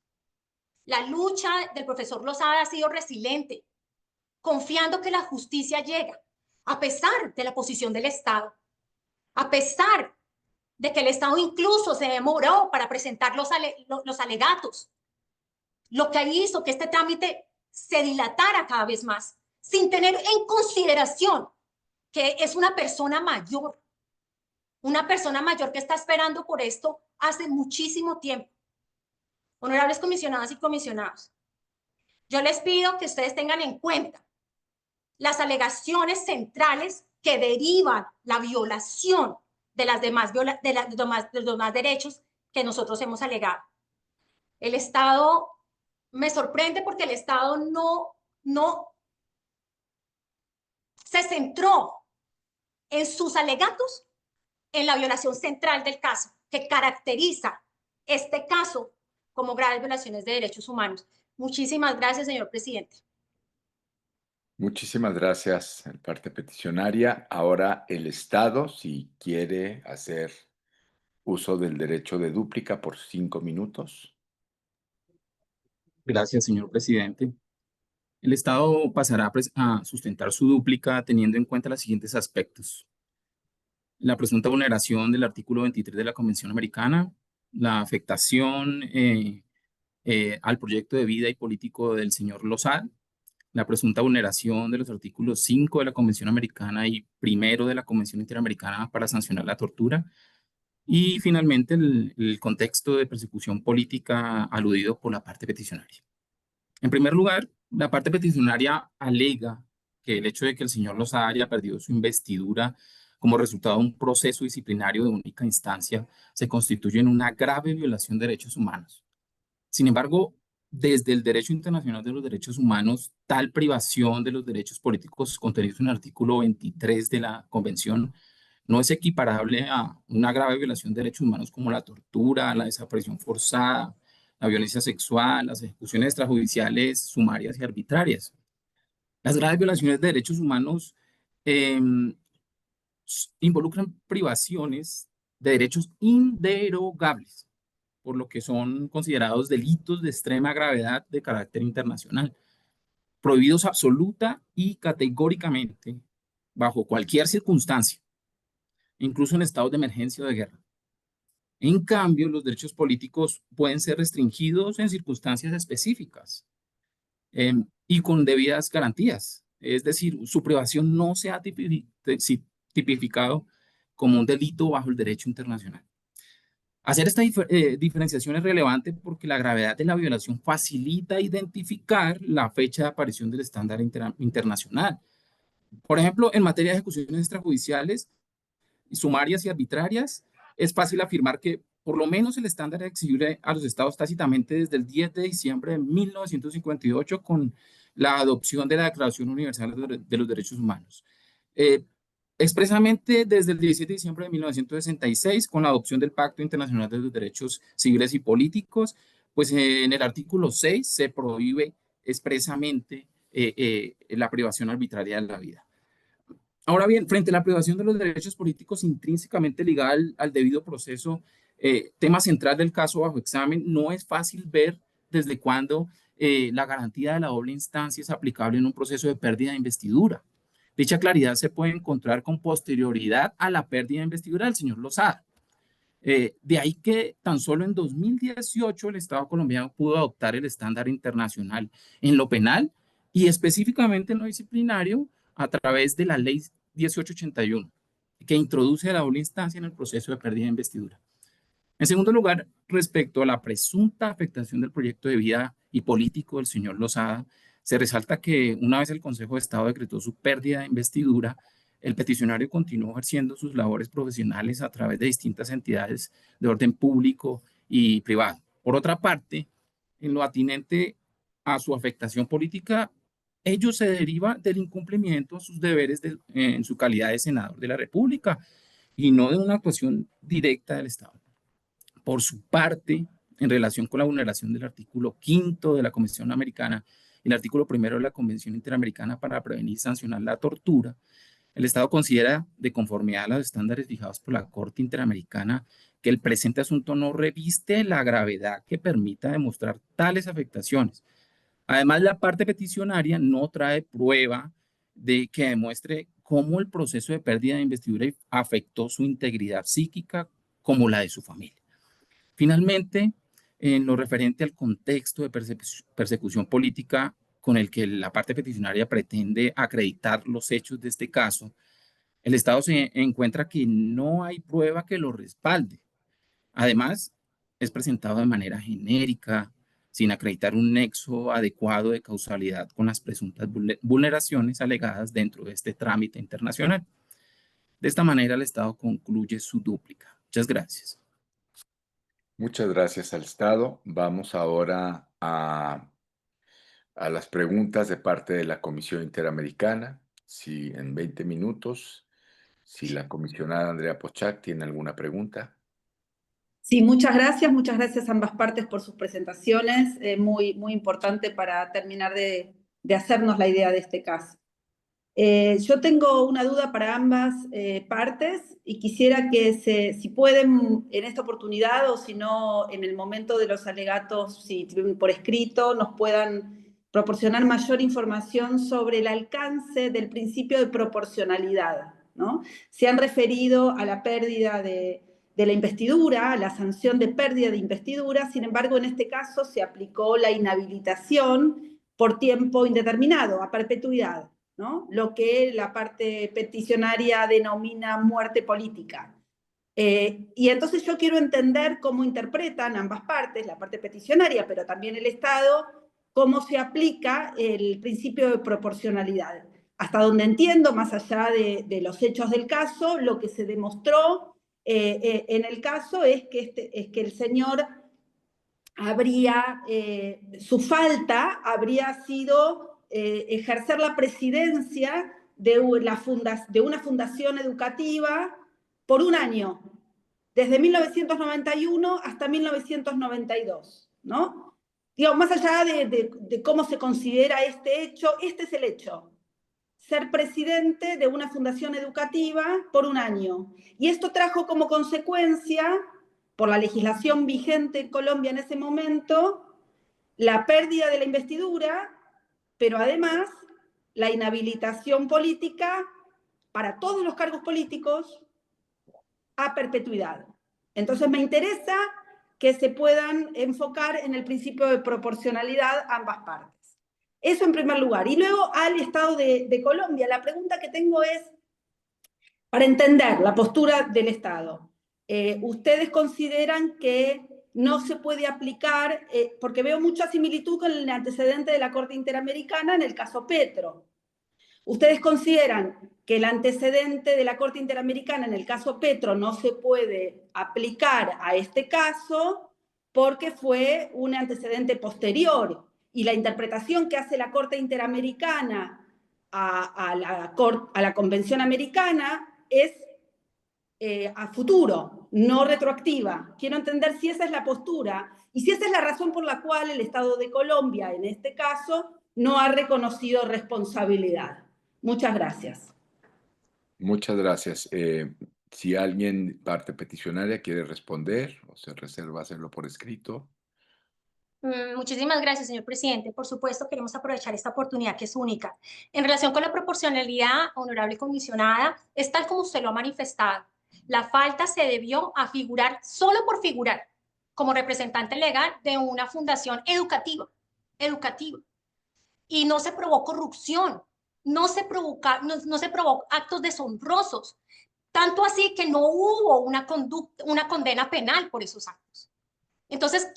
La lucha del profesor Lozada ha sido resiliente, confiando que la justicia llega, a pesar de la posición del Estado. a pesar de que el Estado incluso se demoró para presentar los alegatos, lo que hizo que este trámite se dilatara cada vez más, sin tener en consideración que es una persona mayor que está esperando por esto hace muchísimo tiempo. Honorables comisionadas y comisionados, yo les pido que ustedes tengan en cuenta las alegaciones centrales que derivan la violación de los demás derechos que nosotros hemos alegado. El Estado me sorprende porque el Estado no se centró en sus alegatos en la violación central del caso, que caracteriza este caso como graves violaciones de derechos humanos. Muchísimas gracias, señor presidente. Muchísimas gracias, parte peticionaria. Ahora el Estado, si quiere hacer uso del derecho de dúplica por 5 minutos. Gracias, señor presidente. El Estado pasará a sustentar su dúplica teniendo en cuenta los siguientes aspectos: la presunta vulneración del artículo 23 de la Convención Americana, la afectación al proyecto de vida y político del señor Lozada, la presunta vulneración de los artículos 5 de la Convención Americana y 1 de la Convención Interamericana para sancionar la tortura, y finalmente el contexto de persecución política aludido por la parte peticionaria. En primer lugar, la parte peticionaria alega que el hecho de que el señor Lozada haya perdido su investidura como resultado de un proceso disciplinario de única instancia se constituye en una grave violación de derechos humanos. Sin embargo, desde el derecho internacional de los derechos humanos, tal privación de los derechos políticos contenidos en el artículo 23 de la Convención no es equiparable a una grave violación de derechos humanos como la tortura, la desaparición forzada, la violencia sexual, las ejecuciones extrajudiciales sumarias y arbitrarias. Las graves violaciones de derechos humanos involucran privaciones de derechos inderogables, por lo que son considerados delitos de extrema gravedad de carácter internacional, prohibidos absoluta y categóricamente bajo cualquier circunstancia, incluso en estados de emergencia o de guerra. En cambio, los derechos políticos pueden ser restringidos en circunstancias específicas y con debidas garantías. Es decir, su privación no se ha tipificado como un delito bajo el derecho internacional. Hacer esta diferenciación es relevante porque la gravedad de la violación facilita identificar la fecha de aparición del estándar internacional. Por ejemplo, en materia de ejecuciones extrajudiciales, sumarias y arbitrarias, es fácil afirmar que por lo menos el estándar exigible a los estados tácitamente desde el 10 de diciembre de 1958 con la adopción de la Declaración Universal de los Derechos Humanos. Expresamente desde el 17 de diciembre de 1966 con la adopción del Pacto Internacional de los Derechos Civiles y Políticos, pues en el artículo 6 se prohíbe expresamente la privación arbitraria de la vida. Ahora bien, frente a la privación de los derechos políticos intrínsecamente ligada al debido proceso, tema central del caso bajo examen, no es fácil ver desde cuándo la garantía de la doble instancia es aplicable en un proceso de pérdida de investidura. Dicha claridad se puede encontrar con posterioridad a la pérdida de investidura del señor Lozada. De ahí que tan solo en 2018 el Estado colombiano pudo adoptar el estándar internacional en lo penal y específicamente en lo disciplinario a través de la Ley 1881, que introduce la doble instancia en el proceso de pérdida de investidura. En segundo lugar, respecto a la presunta afectación del proyecto de vida y político del señor Lozada, se resalta que una vez el Consejo de Estado decretó su pérdida de investidura, el peticionario continuó ejerciendo sus labores profesionales a través de distintas entidades de orden público y privado. Por otra parte, en lo atinente a su afectación política, ello se deriva del incumplimiento de sus deberes en su calidad de senador de la República y no de una actuación directa del Estado. Por su parte, en relación con la vulneración del artículo 5 de la Convención Americana y el artículo 1 de la Convención Interamericana para prevenir y sancionar la tortura, el Estado considera, de conformidad a los estándares fijados por la Corte Interamericana, que el presente asunto no reviste la gravedad que permita demostrar tales afectaciones. Además, la parte peticionaria no trae prueba de que demuestre cómo el proceso de pérdida de investidura afectó su integridad psíquica como la de su familia. Finalmente, en lo referente al contexto de persecución política con el que la parte peticionaria pretende acreditar los hechos de este caso, el Estado se encuentra que no hay prueba que lo respalde. Además, es presentado de manera genérica, sin acreditar un nexo adecuado de causalidad con las presuntas vulneraciones alegadas dentro de este trámite internacional. De esta manera, el Estado concluye su dúplica. Muchas gracias. Muchas gracias al Estado. Vamos ahora a las preguntas de parte de la Comisión Interamericana. Si en 20 minutos, si la comisionada Andrea Pochac tiene alguna pregunta. Sí, muchas gracias a ambas partes por sus presentaciones, muy importante para terminar de hacernos la idea de este caso. Yo tengo una duda para ambas partes y quisiera que si pueden en esta oportunidad o si no en el momento de los alegatos, si por escrito, nos puedan proporcionar mayor información sobre el alcance del principio de proporcionalidad, ¿no? Se han referido a la pérdida de la investidura, a la sanción de pérdida de investidura, sin embargo, en este caso se aplicó la inhabilitación por tiempo indeterminado, a perpetuidad, ¿no? Lo que la parte peticionaria denomina muerte política. Y entonces yo quiero entender cómo interpretan ambas partes, la parte peticionaria, pero también el Estado, cómo se aplica el principio de proporcionalidad. Hasta donde entiendo, más allá de los hechos del caso, lo que se demostró en el caso es que el señor su falta habría sido ejercer la presidencia de una fundación educativa por un año, desde 1991 hasta 1992, ¿no? Digo, más allá de cómo se considera este hecho, este es el hecho. Ser presidente de una fundación educativa por un año. Y esto trajo como consecuencia, por la legislación vigente en Colombia en ese momento, la pérdida de la investidura, pero además la inhabilitación política para todos los cargos políticos a perpetuidad. Entonces me interesa que se puedan enfocar en el principio de proporcionalidad ambas partes. Eso en primer lugar. Y luego al Estado de Colombia. La pregunta que tengo es, para entender la postura del Estado, ¿ustedes consideran que no se puede aplicar, porque veo mucha similitud con el antecedente de la Corte Interamericana en el caso Petro? ¿Ustedes consideran que el antecedente de la Corte Interamericana en el caso Petro no se puede aplicar a este caso porque fue un antecedente posterior? Y la interpretación que hace la Corte Interamericana a la Convención Americana es a futuro, no retroactiva. Quiero entender si esa es la postura y si esa es la razón por la cual el Estado de Colombia, en este caso, no ha reconocido responsabilidad. Muchas gracias. Muchas gracias. Si alguien, parte peticionaria, quiere responder o se reserva hacerlo por escrito. Muchísimas gracias, señor presidente. Por supuesto, queremos aprovechar esta oportunidad que es única. En relación con la proporcionalidad, honorable comisionada, es tal como usted lo ha manifestado. La falta se debió a figurar, solo por figurar, como representante legal de una fundación educativa. Y no se probó corrupción, no se probó actos deshonrosos, tanto así que no hubo una condena penal por esos actos. Entonces,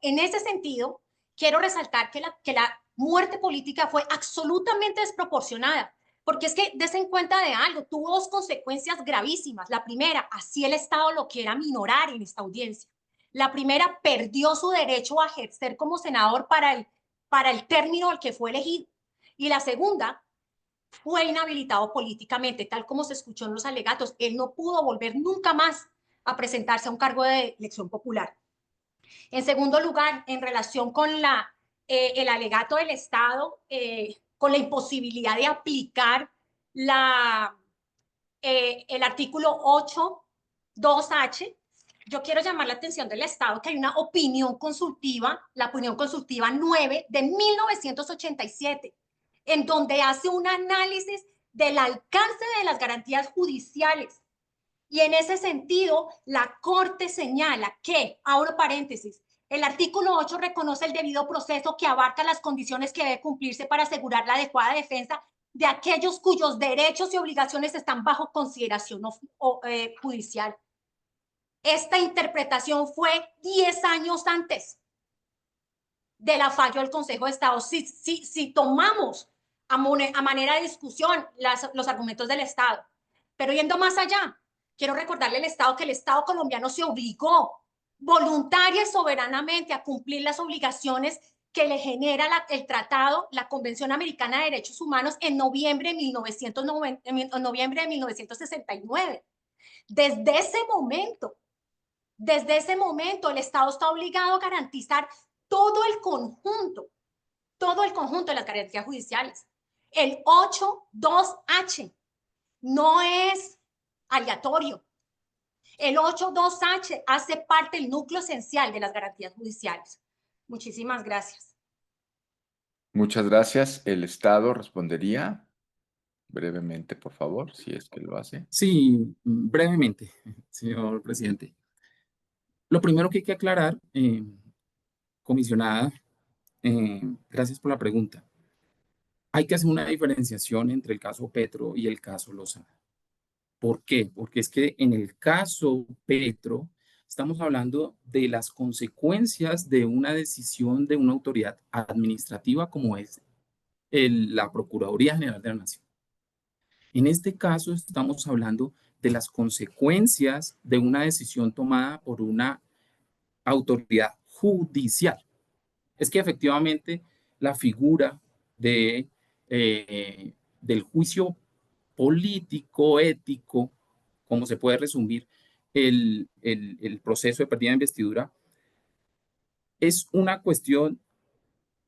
en ese sentido, quiero resaltar que la muerte política fue absolutamente desproporcionada, porque es que desen cuenta de algo, tuvo dos consecuencias gravísimas. La primera, así el Estado lo quiera minorar en esta audiencia. La primera, perdió su derecho a ejercer como senador para el término al que fue elegido. Y la segunda, fue inhabilitado políticamente, tal como se escuchó en los alegatos. Él no pudo volver nunca más a presentarse a un cargo de elección popular. En segundo lugar, en relación con el alegato del Estado, con la imposibilidad de aplicar el artículo 8.2h, yo quiero llamar la atención del Estado que hay una opinión consultiva, la opinión consultiva 9 de 1987, en donde hace un análisis del alcance de las garantías judiciales. Y en ese sentido, la Corte señala que, abro paréntesis, el artículo 8 reconoce el debido proceso que abarca las condiciones que debe cumplirse para asegurar la adecuada defensa de aquellos cuyos derechos y obligaciones están bajo consideración judicial. Esta interpretación fue 10 años antes de la fallo del Consejo de Estado. Si tomamos a manera de discusión los argumentos del Estado, pero yendo más allá, quiero recordarle al Estado que el Estado colombiano se obligó voluntaria y soberanamente a cumplir las obligaciones que le genera el tratado, la Convención Americana de Derechos Humanos en noviembre de 1969. Desde ese momento, el Estado está obligado a garantizar todo el conjunto de las garantías judiciales. El 8.2H no es aleatorio. El 8.2H hace parte del núcleo esencial de las garantías judiciales. Muchísimas gracias. Muchas gracias. ¿El Estado respondería brevemente, por favor, si es que lo hace? Sí, brevemente, señor presidente. Lo primero que hay que aclarar, comisionada, gracias por la pregunta. Hay que hacer una diferenciación entre el caso Petro y el caso Lozada. ¿Por qué? Porque es que en el caso Petro estamos hablando de las consecuencias de una decisión de una autoridad administrativa como es la Procuraduría General de la Nación. En este caso estamos hablando de las consecuencias de una decisión tomada por una autoridad judicial. Es que efectivamente la figura del juicio político, ético, como se puede resumir el proceso de pérdida de investidura, es una cuestión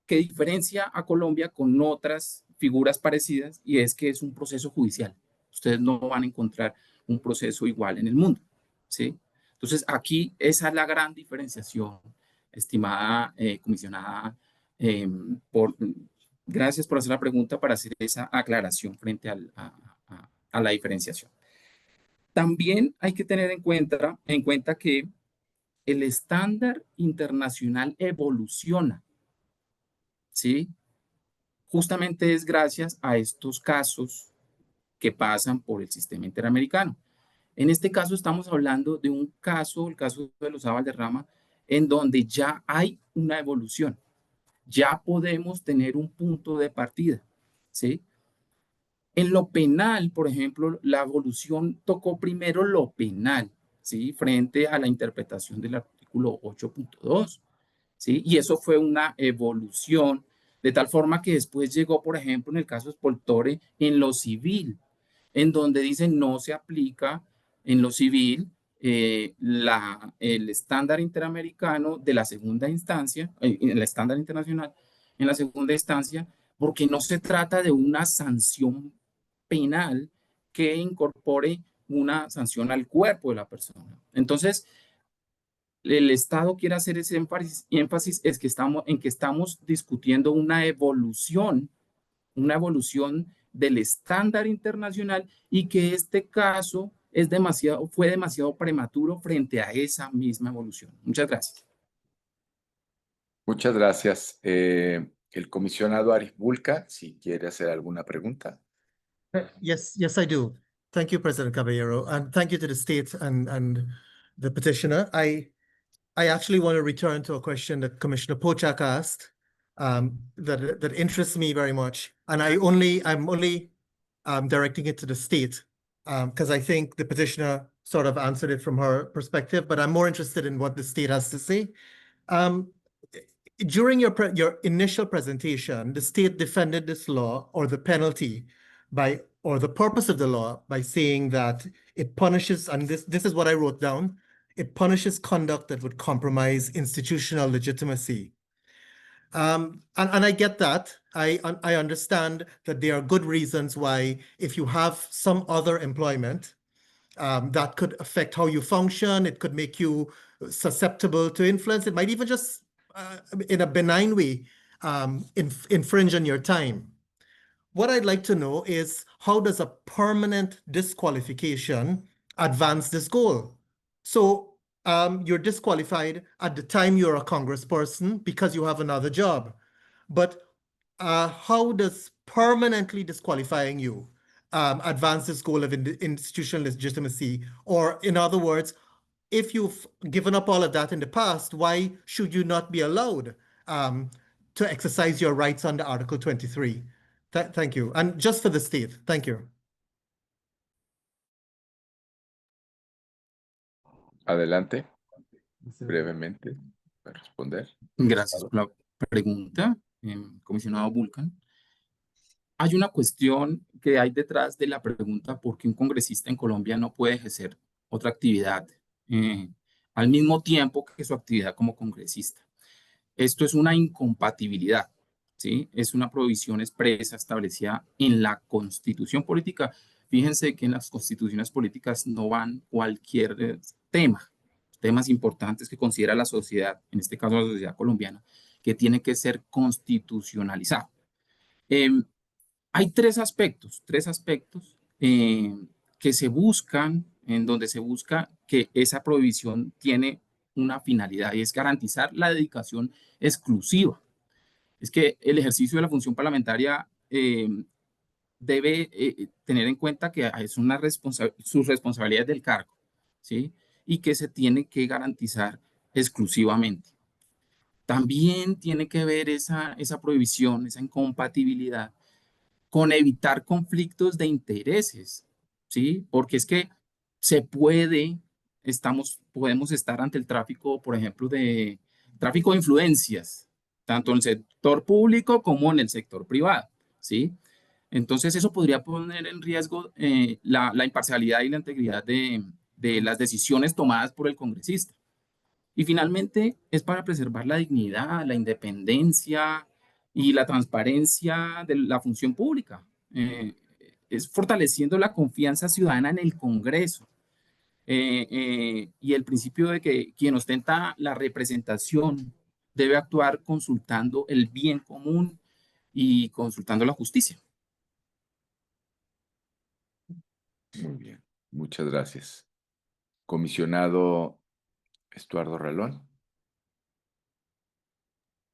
que diferencia a Colombia con otras figuras parecidas, y es que es un proceso judicial. Ustedes no van a encontrar un proceso igual en el mundo, ¿sí? Entonces, aquí esa es la gran diferenciación, estimada comisionada. Gracias por hacer la pregunta para hacer esa aclaración frente a la diferenciación. También hay que tener en cuenta que el estándar internacional evoluciona, ¿sí? Justamente es gracias a estos casos que pasan por el sistema interamericano. En este caso estamos hablando de un caso, el caso de Lozada Valderrama, en donde ya hay una evolución. Ya podemos tener un punto de partida, ¿sí? En lo penal, por ejemplo, la evolución tocó primero lo penal, ¿sí? Frente a la interpretación del artículo 8.2, ¿sí? Y eso fue una evolución, de tal forma que después llegó, por ejemplo, en el caso Spoltore, en lo civil, en donde dicen no se aplica en lo civil el estándar interamericano de la segunda instancia, el estándar internacional en la segunda instancia, porque no se trata de una sanción penal que incorpore una sanción al cuerpo de la persona. Entonces, el Estado quiere hacer ese énfasis es que estamos discutiendo una evolución del estándar internacional, y que este caso fue demasiado prematuro frente a esa misma evolución. Muchas gracias. Muchas gracias. El comisionado Arif Bulca, si quiere hacer alguna pregunta. Yes, I do. Thank you, President Caballero, and thank you to the state and the petitioner. I actually want to return to a question that Commissioner Pochak asked that interests me very much, and I'm only directing it to the state because I think the petitioner sort of answered it from her perspective, but I'm more interested in what the state has to say. During your initial presentation, the state defended this law or the penalty or the purpose of the law by saying that it punishes, and this is what I wrote down, it punishes conduct that would compromise institutional legitimacy. And I get that. I understand that there are good reasons why, if you have some other employment that could affect how you function, it could make you susceptible to influence, it might even just in a benign way infringe on your time. what I'd like to know is, how does a permanent disqualification advance this goal? So you're disqualified at the time you're a congressperson because you have another job. But how does permanently disqualifying you advance this goal of institutional legitimacy? Or in other words, if you've given up all of that in the past, why should you not be allowed to exercise your rights under Article 23? Thank you. And just for the state, thank you. Adelante, brevemente, para responder. Gracias por la pregunta, comisionado Vulcan. Hay una cuestión que hay detrás de la pregunta: ¿por qué un congresista en Colombia no puede ejercer otra actividad al mismo tiempo que su actividad como congresista? Esto es una incompatibilidad, ¿sí? Es una provisión expresa establecida en la Constitución política. Fíjense que en las constituciones políticas no van cualquier temas importantes que considera la sociedad, en este caso la sociedad colombiana, que tiene que ser constitucionalizado. Hay tres aspectos que se buscan, en donde se busca que esa prohibición tiene una finalidad, y es garantizar la dedicación exclusiva. Es que el ejercicio de la función parlamentaria debe tener en cuenta que es sus responsabilidades del cargo, ¿sí? Y que se tiene que garantizar exclusivamente. También tiene que ver esa prohibición, esa incompatibilidad, con evitar conflictos de intereses, ¿sí? Porque es que podemos estar ante el tráfico, por ejemplo, de tráfico de influencias, tanto en el sector público como en el sector privado, ¿sí? Entonces eso podría poner en riesgo la imparcialidad y la integridad de las decisiones tomadas por el congresista. Y finalmente es para preservar la dignidad, la independencia y la transparencia de la función pública. Es fortaleciendo la confianza ciudadana en el Congreso y el principio de que quien ostenta la representación debe actuar consultando el bien común y consultando la justicia. Muy bien, muchas gracias. Comisionado Estuardo Ralón.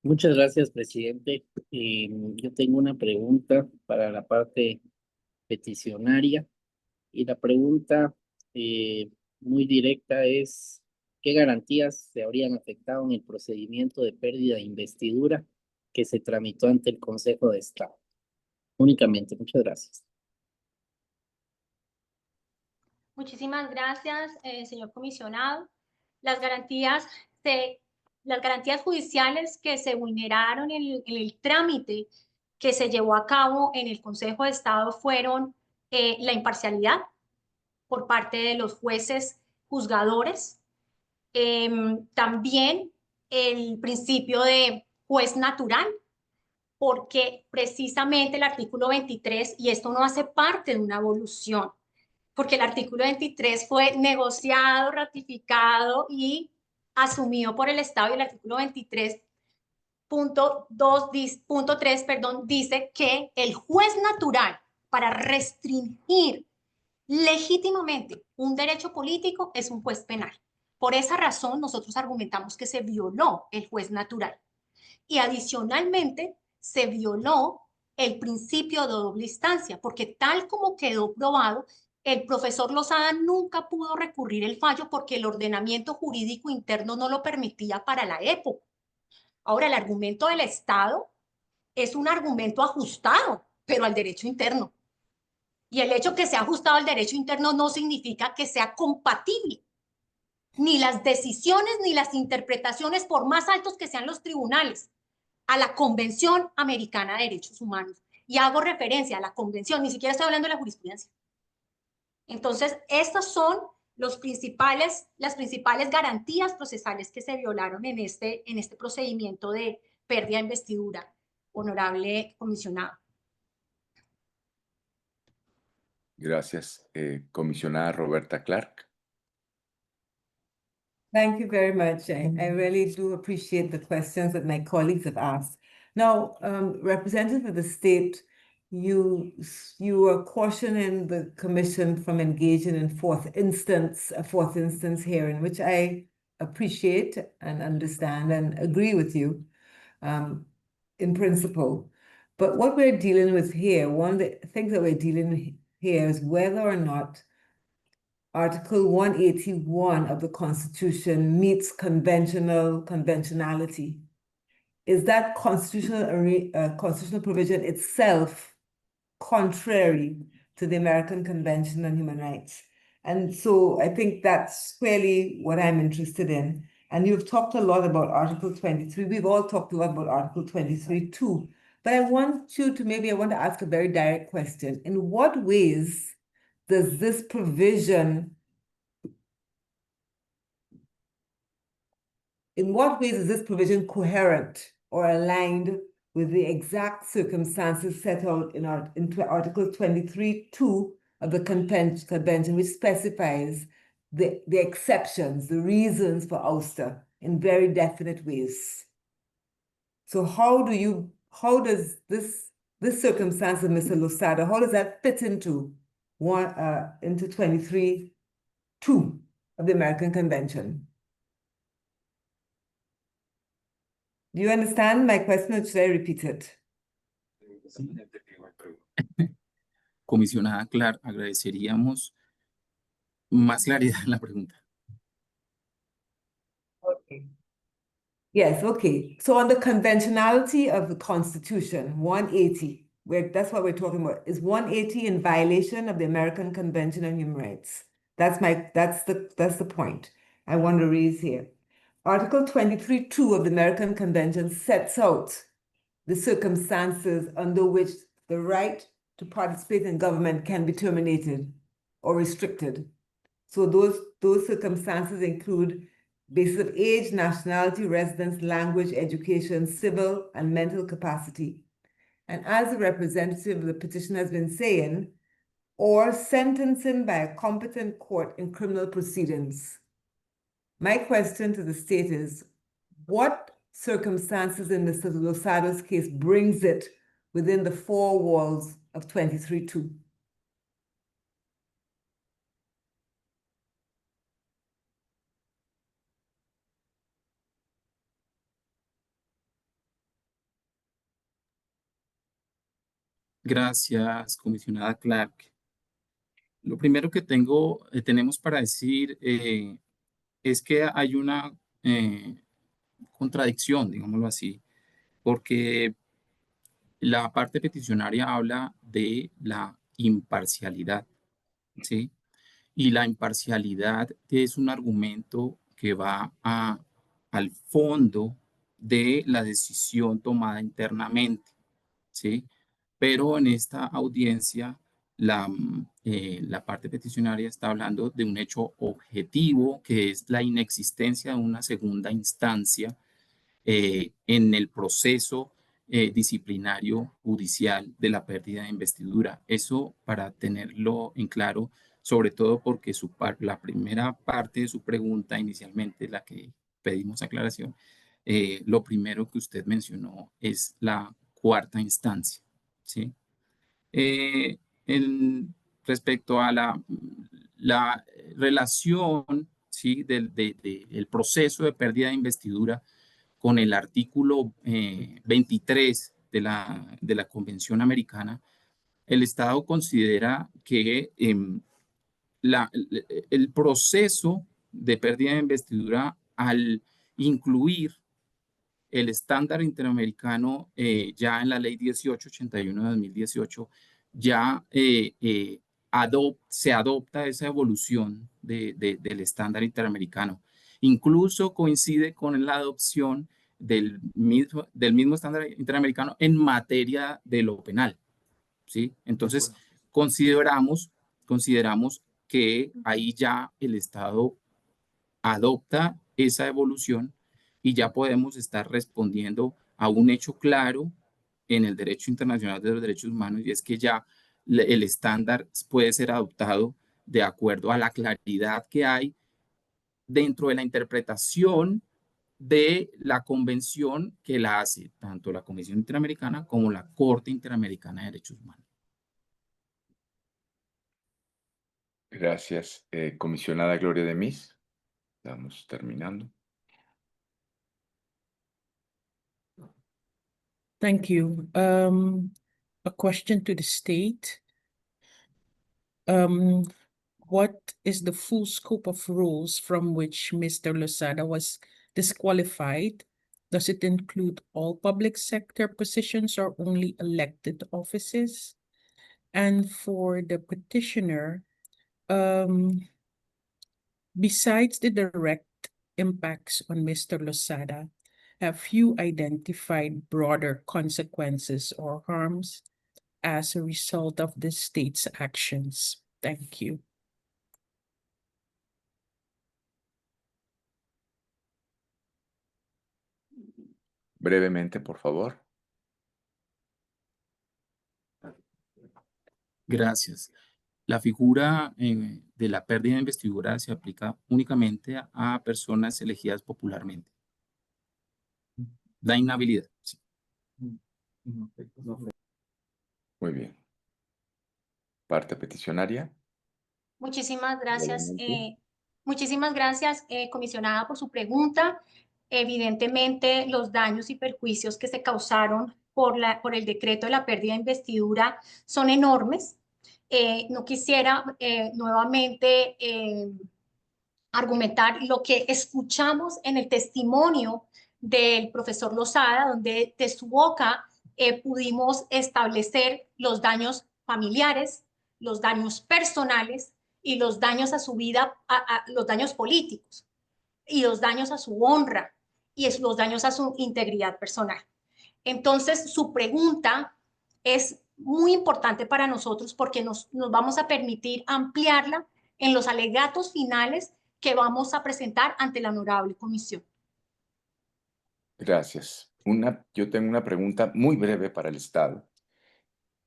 Muchas gracias, presidente. Yo tengo una pregunta para la parte peticionaria, y la pregunta muy directa es: ¿qué garantías se habrían afectado en el procedimiento de pérdida de investidura que se tramitó ante el Consejo de Estado? Únicamente, muchas gracias. Muchísimas gracias, señor comisionado. Las garantías judiciales que se vulneraron en el trámite que se llevó a cabo en el Consejo de Estado fueron la imparcialidad por parte de los jueces juzgadores, también el principio de juez natural, porque precisamente el artículo 23, y esto no hace parte de una evolución, porque el artículo 23 fue negociado, ratificado y asumido por el Estado, y el artículo 23.3 dice que el juez natural, para restringir legítimamente un derecho político, es un juez penal. Por esa razón nosotros argumentamos que se violó el juez natural, y adicionalmente se violó el principio de doble instancia, porque tal como quedó probado, el profesor Lozada nunca pudo recurrir el fallo porque el ordenamiento jurídico interno no lo permitía para la época. Ahora, el argumento del Estado es un argumento ajustado, pero al derecho interno. Y el hecho que sea ajustado al derecho interno no significa que sea compatible. Ni las decisiones ni las interpretaciones, por más altos que sean los tribunales, a la Convención Americana de Derechos Humanos. Y hago referencia a la Convención, ni siquiera estoy hablando de la jurisprudencia. Entonces, estas son las principales garantías procesales que se violaron en este procedimiento de pérdida de investidura, honorable comisionado. Gracias. Comisionada Roberta Clark. Thank you very much. I really do appreciate the questions that my colleagues have asked. Now, representative of the state, you are cautioning the Commission from engaging in a fourth instance hearing, which I appreciate and understand and agree with you in principle. But what we're dealing with here, one of the things that we're dealing with here is whether or not Article 181 of the Constitution meets conventionality. Is that constitutional provision itself contrary to the American Convention on Human Rights? And so I think that's really what I'm interested in. And you've talked a lot about Article 23. We've all talked a lot about Article 23 too. But I want to ask a very direct question. In what ways does this provision, coherent or aligned with the exact circumstances set out in Article 23(2) of the Convention, which specifies the exceptions, the reasons for ouster in very definite ways? So how does this circumstance of Mr. Losada, how does that fit into 23(2) of the American Convention? Do you understand my question, or should I repeat it? Comisionada Clark, agradeceríamos más claridad en la pregunta. Okay. Yes, okay. So on the conventionality of the Constitution, 180, that's what we're talking about. Is 180 in violation of the American Convention on Human Rights? That's the point I want to raise here. Article 23(2) of the American Convention sets out the circumstances under which the right to participate in government can be terminated or restricted. So those circumstances include basis of age, nationality, residence, language, education, civil and mental capacity. And as the representative of the petition has been saying, or sentencing by a competent court in criminal proceedings. My question to the state is, what circumstances in Mr. Losada's case brings it within the four walls of 23(2)? Gracias, comisionada Clark. Lo primero que tenemos para decir es que hay una contradicción, digámoslo así, porque la parte peticionaria habla de la imparcialidad, ¿sí? Y la imparcialidad es un argumento que va al fondo de la decisión tomada internamente, ¿sí? Pero en esta audiencia, la parte peticionaria está hablando de un hecho objetivo, que es la inexistencia de una segunda instancia en el proceso disciplinario judicial de la pérdida de investidura. Eso para tenerlo en claro, sobre todo porque la primera parte de su pregunta, inicialmente la que pedimos aclaración, lo primero que usted mencionó es la cuarta instancia, ¿sí? Respecto a la relación, ¿sí? del proceso de pérdida de investidura con el artículo 23 de la Convención Americana, el Estado considera que el proceso de pérdida de investidura, al incluir el estándar interamericano ya en la Ley 1881 de 2018, ya se adopta esa evolución del estándar interamericano. Incluso coincide con la adopción del mismo estándar interamericano en materia de lo penal, ¿sí? Entonces, consideramos que ahí ya el Estado adopta esa evolución y ya podemos estar respondiendo a un hecho claro en el derecho internacional de los derechos humanos, y es que ya el estándar puede ser adoptado de acuerdo a la claridad que hay dentro de la interpretación de la convención que la hace tanto la Comisión Interamericana como la Corte Interamericana de Derechos Humanos. Gracias. Comisionada Gloria de Mis. Estamos terminando. Thank you. A question to the state. What is the full scope of roles from which Mr. Losada was disqualified? Does it include all public sector positions or only elected offices? And for the petitioner, besides the direct impacts on Mr. Losada, have you identified broader consequences or harms as a result of the state's actions? Thank you. Brevemente, por favor. Gracias. La figura de la pérdida de investidura se aplica únicamente a personas elegidas popularmente. La inhabilidad. Sí. Muy bien. Parte peticionaria. Muchísimas gracias. Adelante. Muchísimas gracias, comisionada, por su pregunta. Evidentemente, los daños y perjuicios que se causaron por el decreto de la pérdida de investidura son enormes. No quisiera nuevamente argumentar lo que escuchamos en el testimonio del profesor Losada, donde de su boca pudimos establecer los daños familiares, los daños personales y los daños a su vida, los daños políticos y los daños a su honra y los daños a su integridad personal. Entonces, su pregunta es muy importante para nosotros porque nos vamos a permitir ampliarla en los alegatos finales que vamos a presentar ante la honorable comisión. Gracias. Yo tengo una pregunta muy breve para el Estado.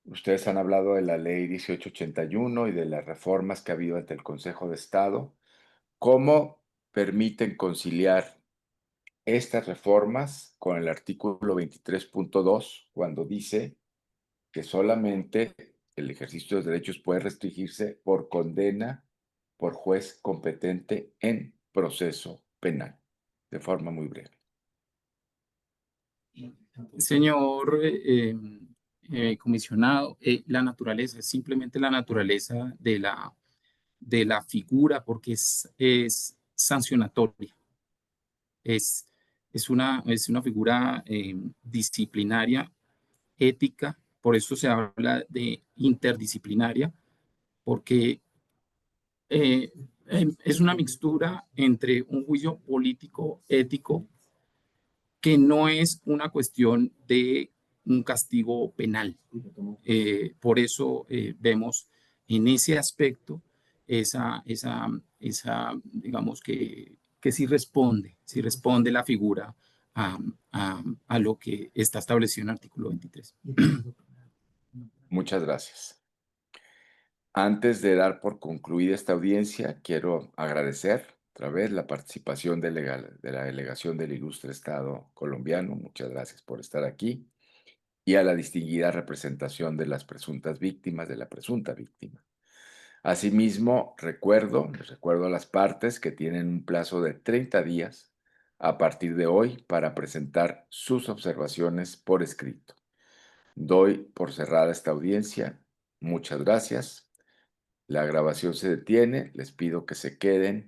Ustedes han hablado de la ley 1881 y de las reformas que ha habido ante el Consejo de Estado. ¿Cómo permiten conciliar estas reformas con el artículo 23.2 cuando dice que solamente el ejercicio de los derechos puede restringirse por condena por juez competente en proceso penal? De forma muy breve. Señor comisionado, la naturaleza, es simplemente la naturaleza de la figura, porque es sancionatoria. Es una figura disciplinaria, ética, por eso se habla de interdisciplinaria, porque es una mixtura entre un juicio político, ético, que no es una cuestión de un castigo penal. Por eso vemos en ese aspecto digamos que sí responde la figura a lo que está establecido en el artículo 23. Muchas gracias. Antes de dar por concluida esta audiencia, quiero agradecer otra vez la participación de la delegación del ilustre Estado colombiano. Muchas gracias por estar aquí. Y a la distinguida representación de las presuntas víctimas, de la presunta víctima. Asimismo, les recuerdo a las partes que tienen un plazo de 30 días a partir de hoy para presentar sus observaciones por escrito. Doy por cerrada esta audiencia. Muchas gracias. La grabación se detiene. Les pido que se queden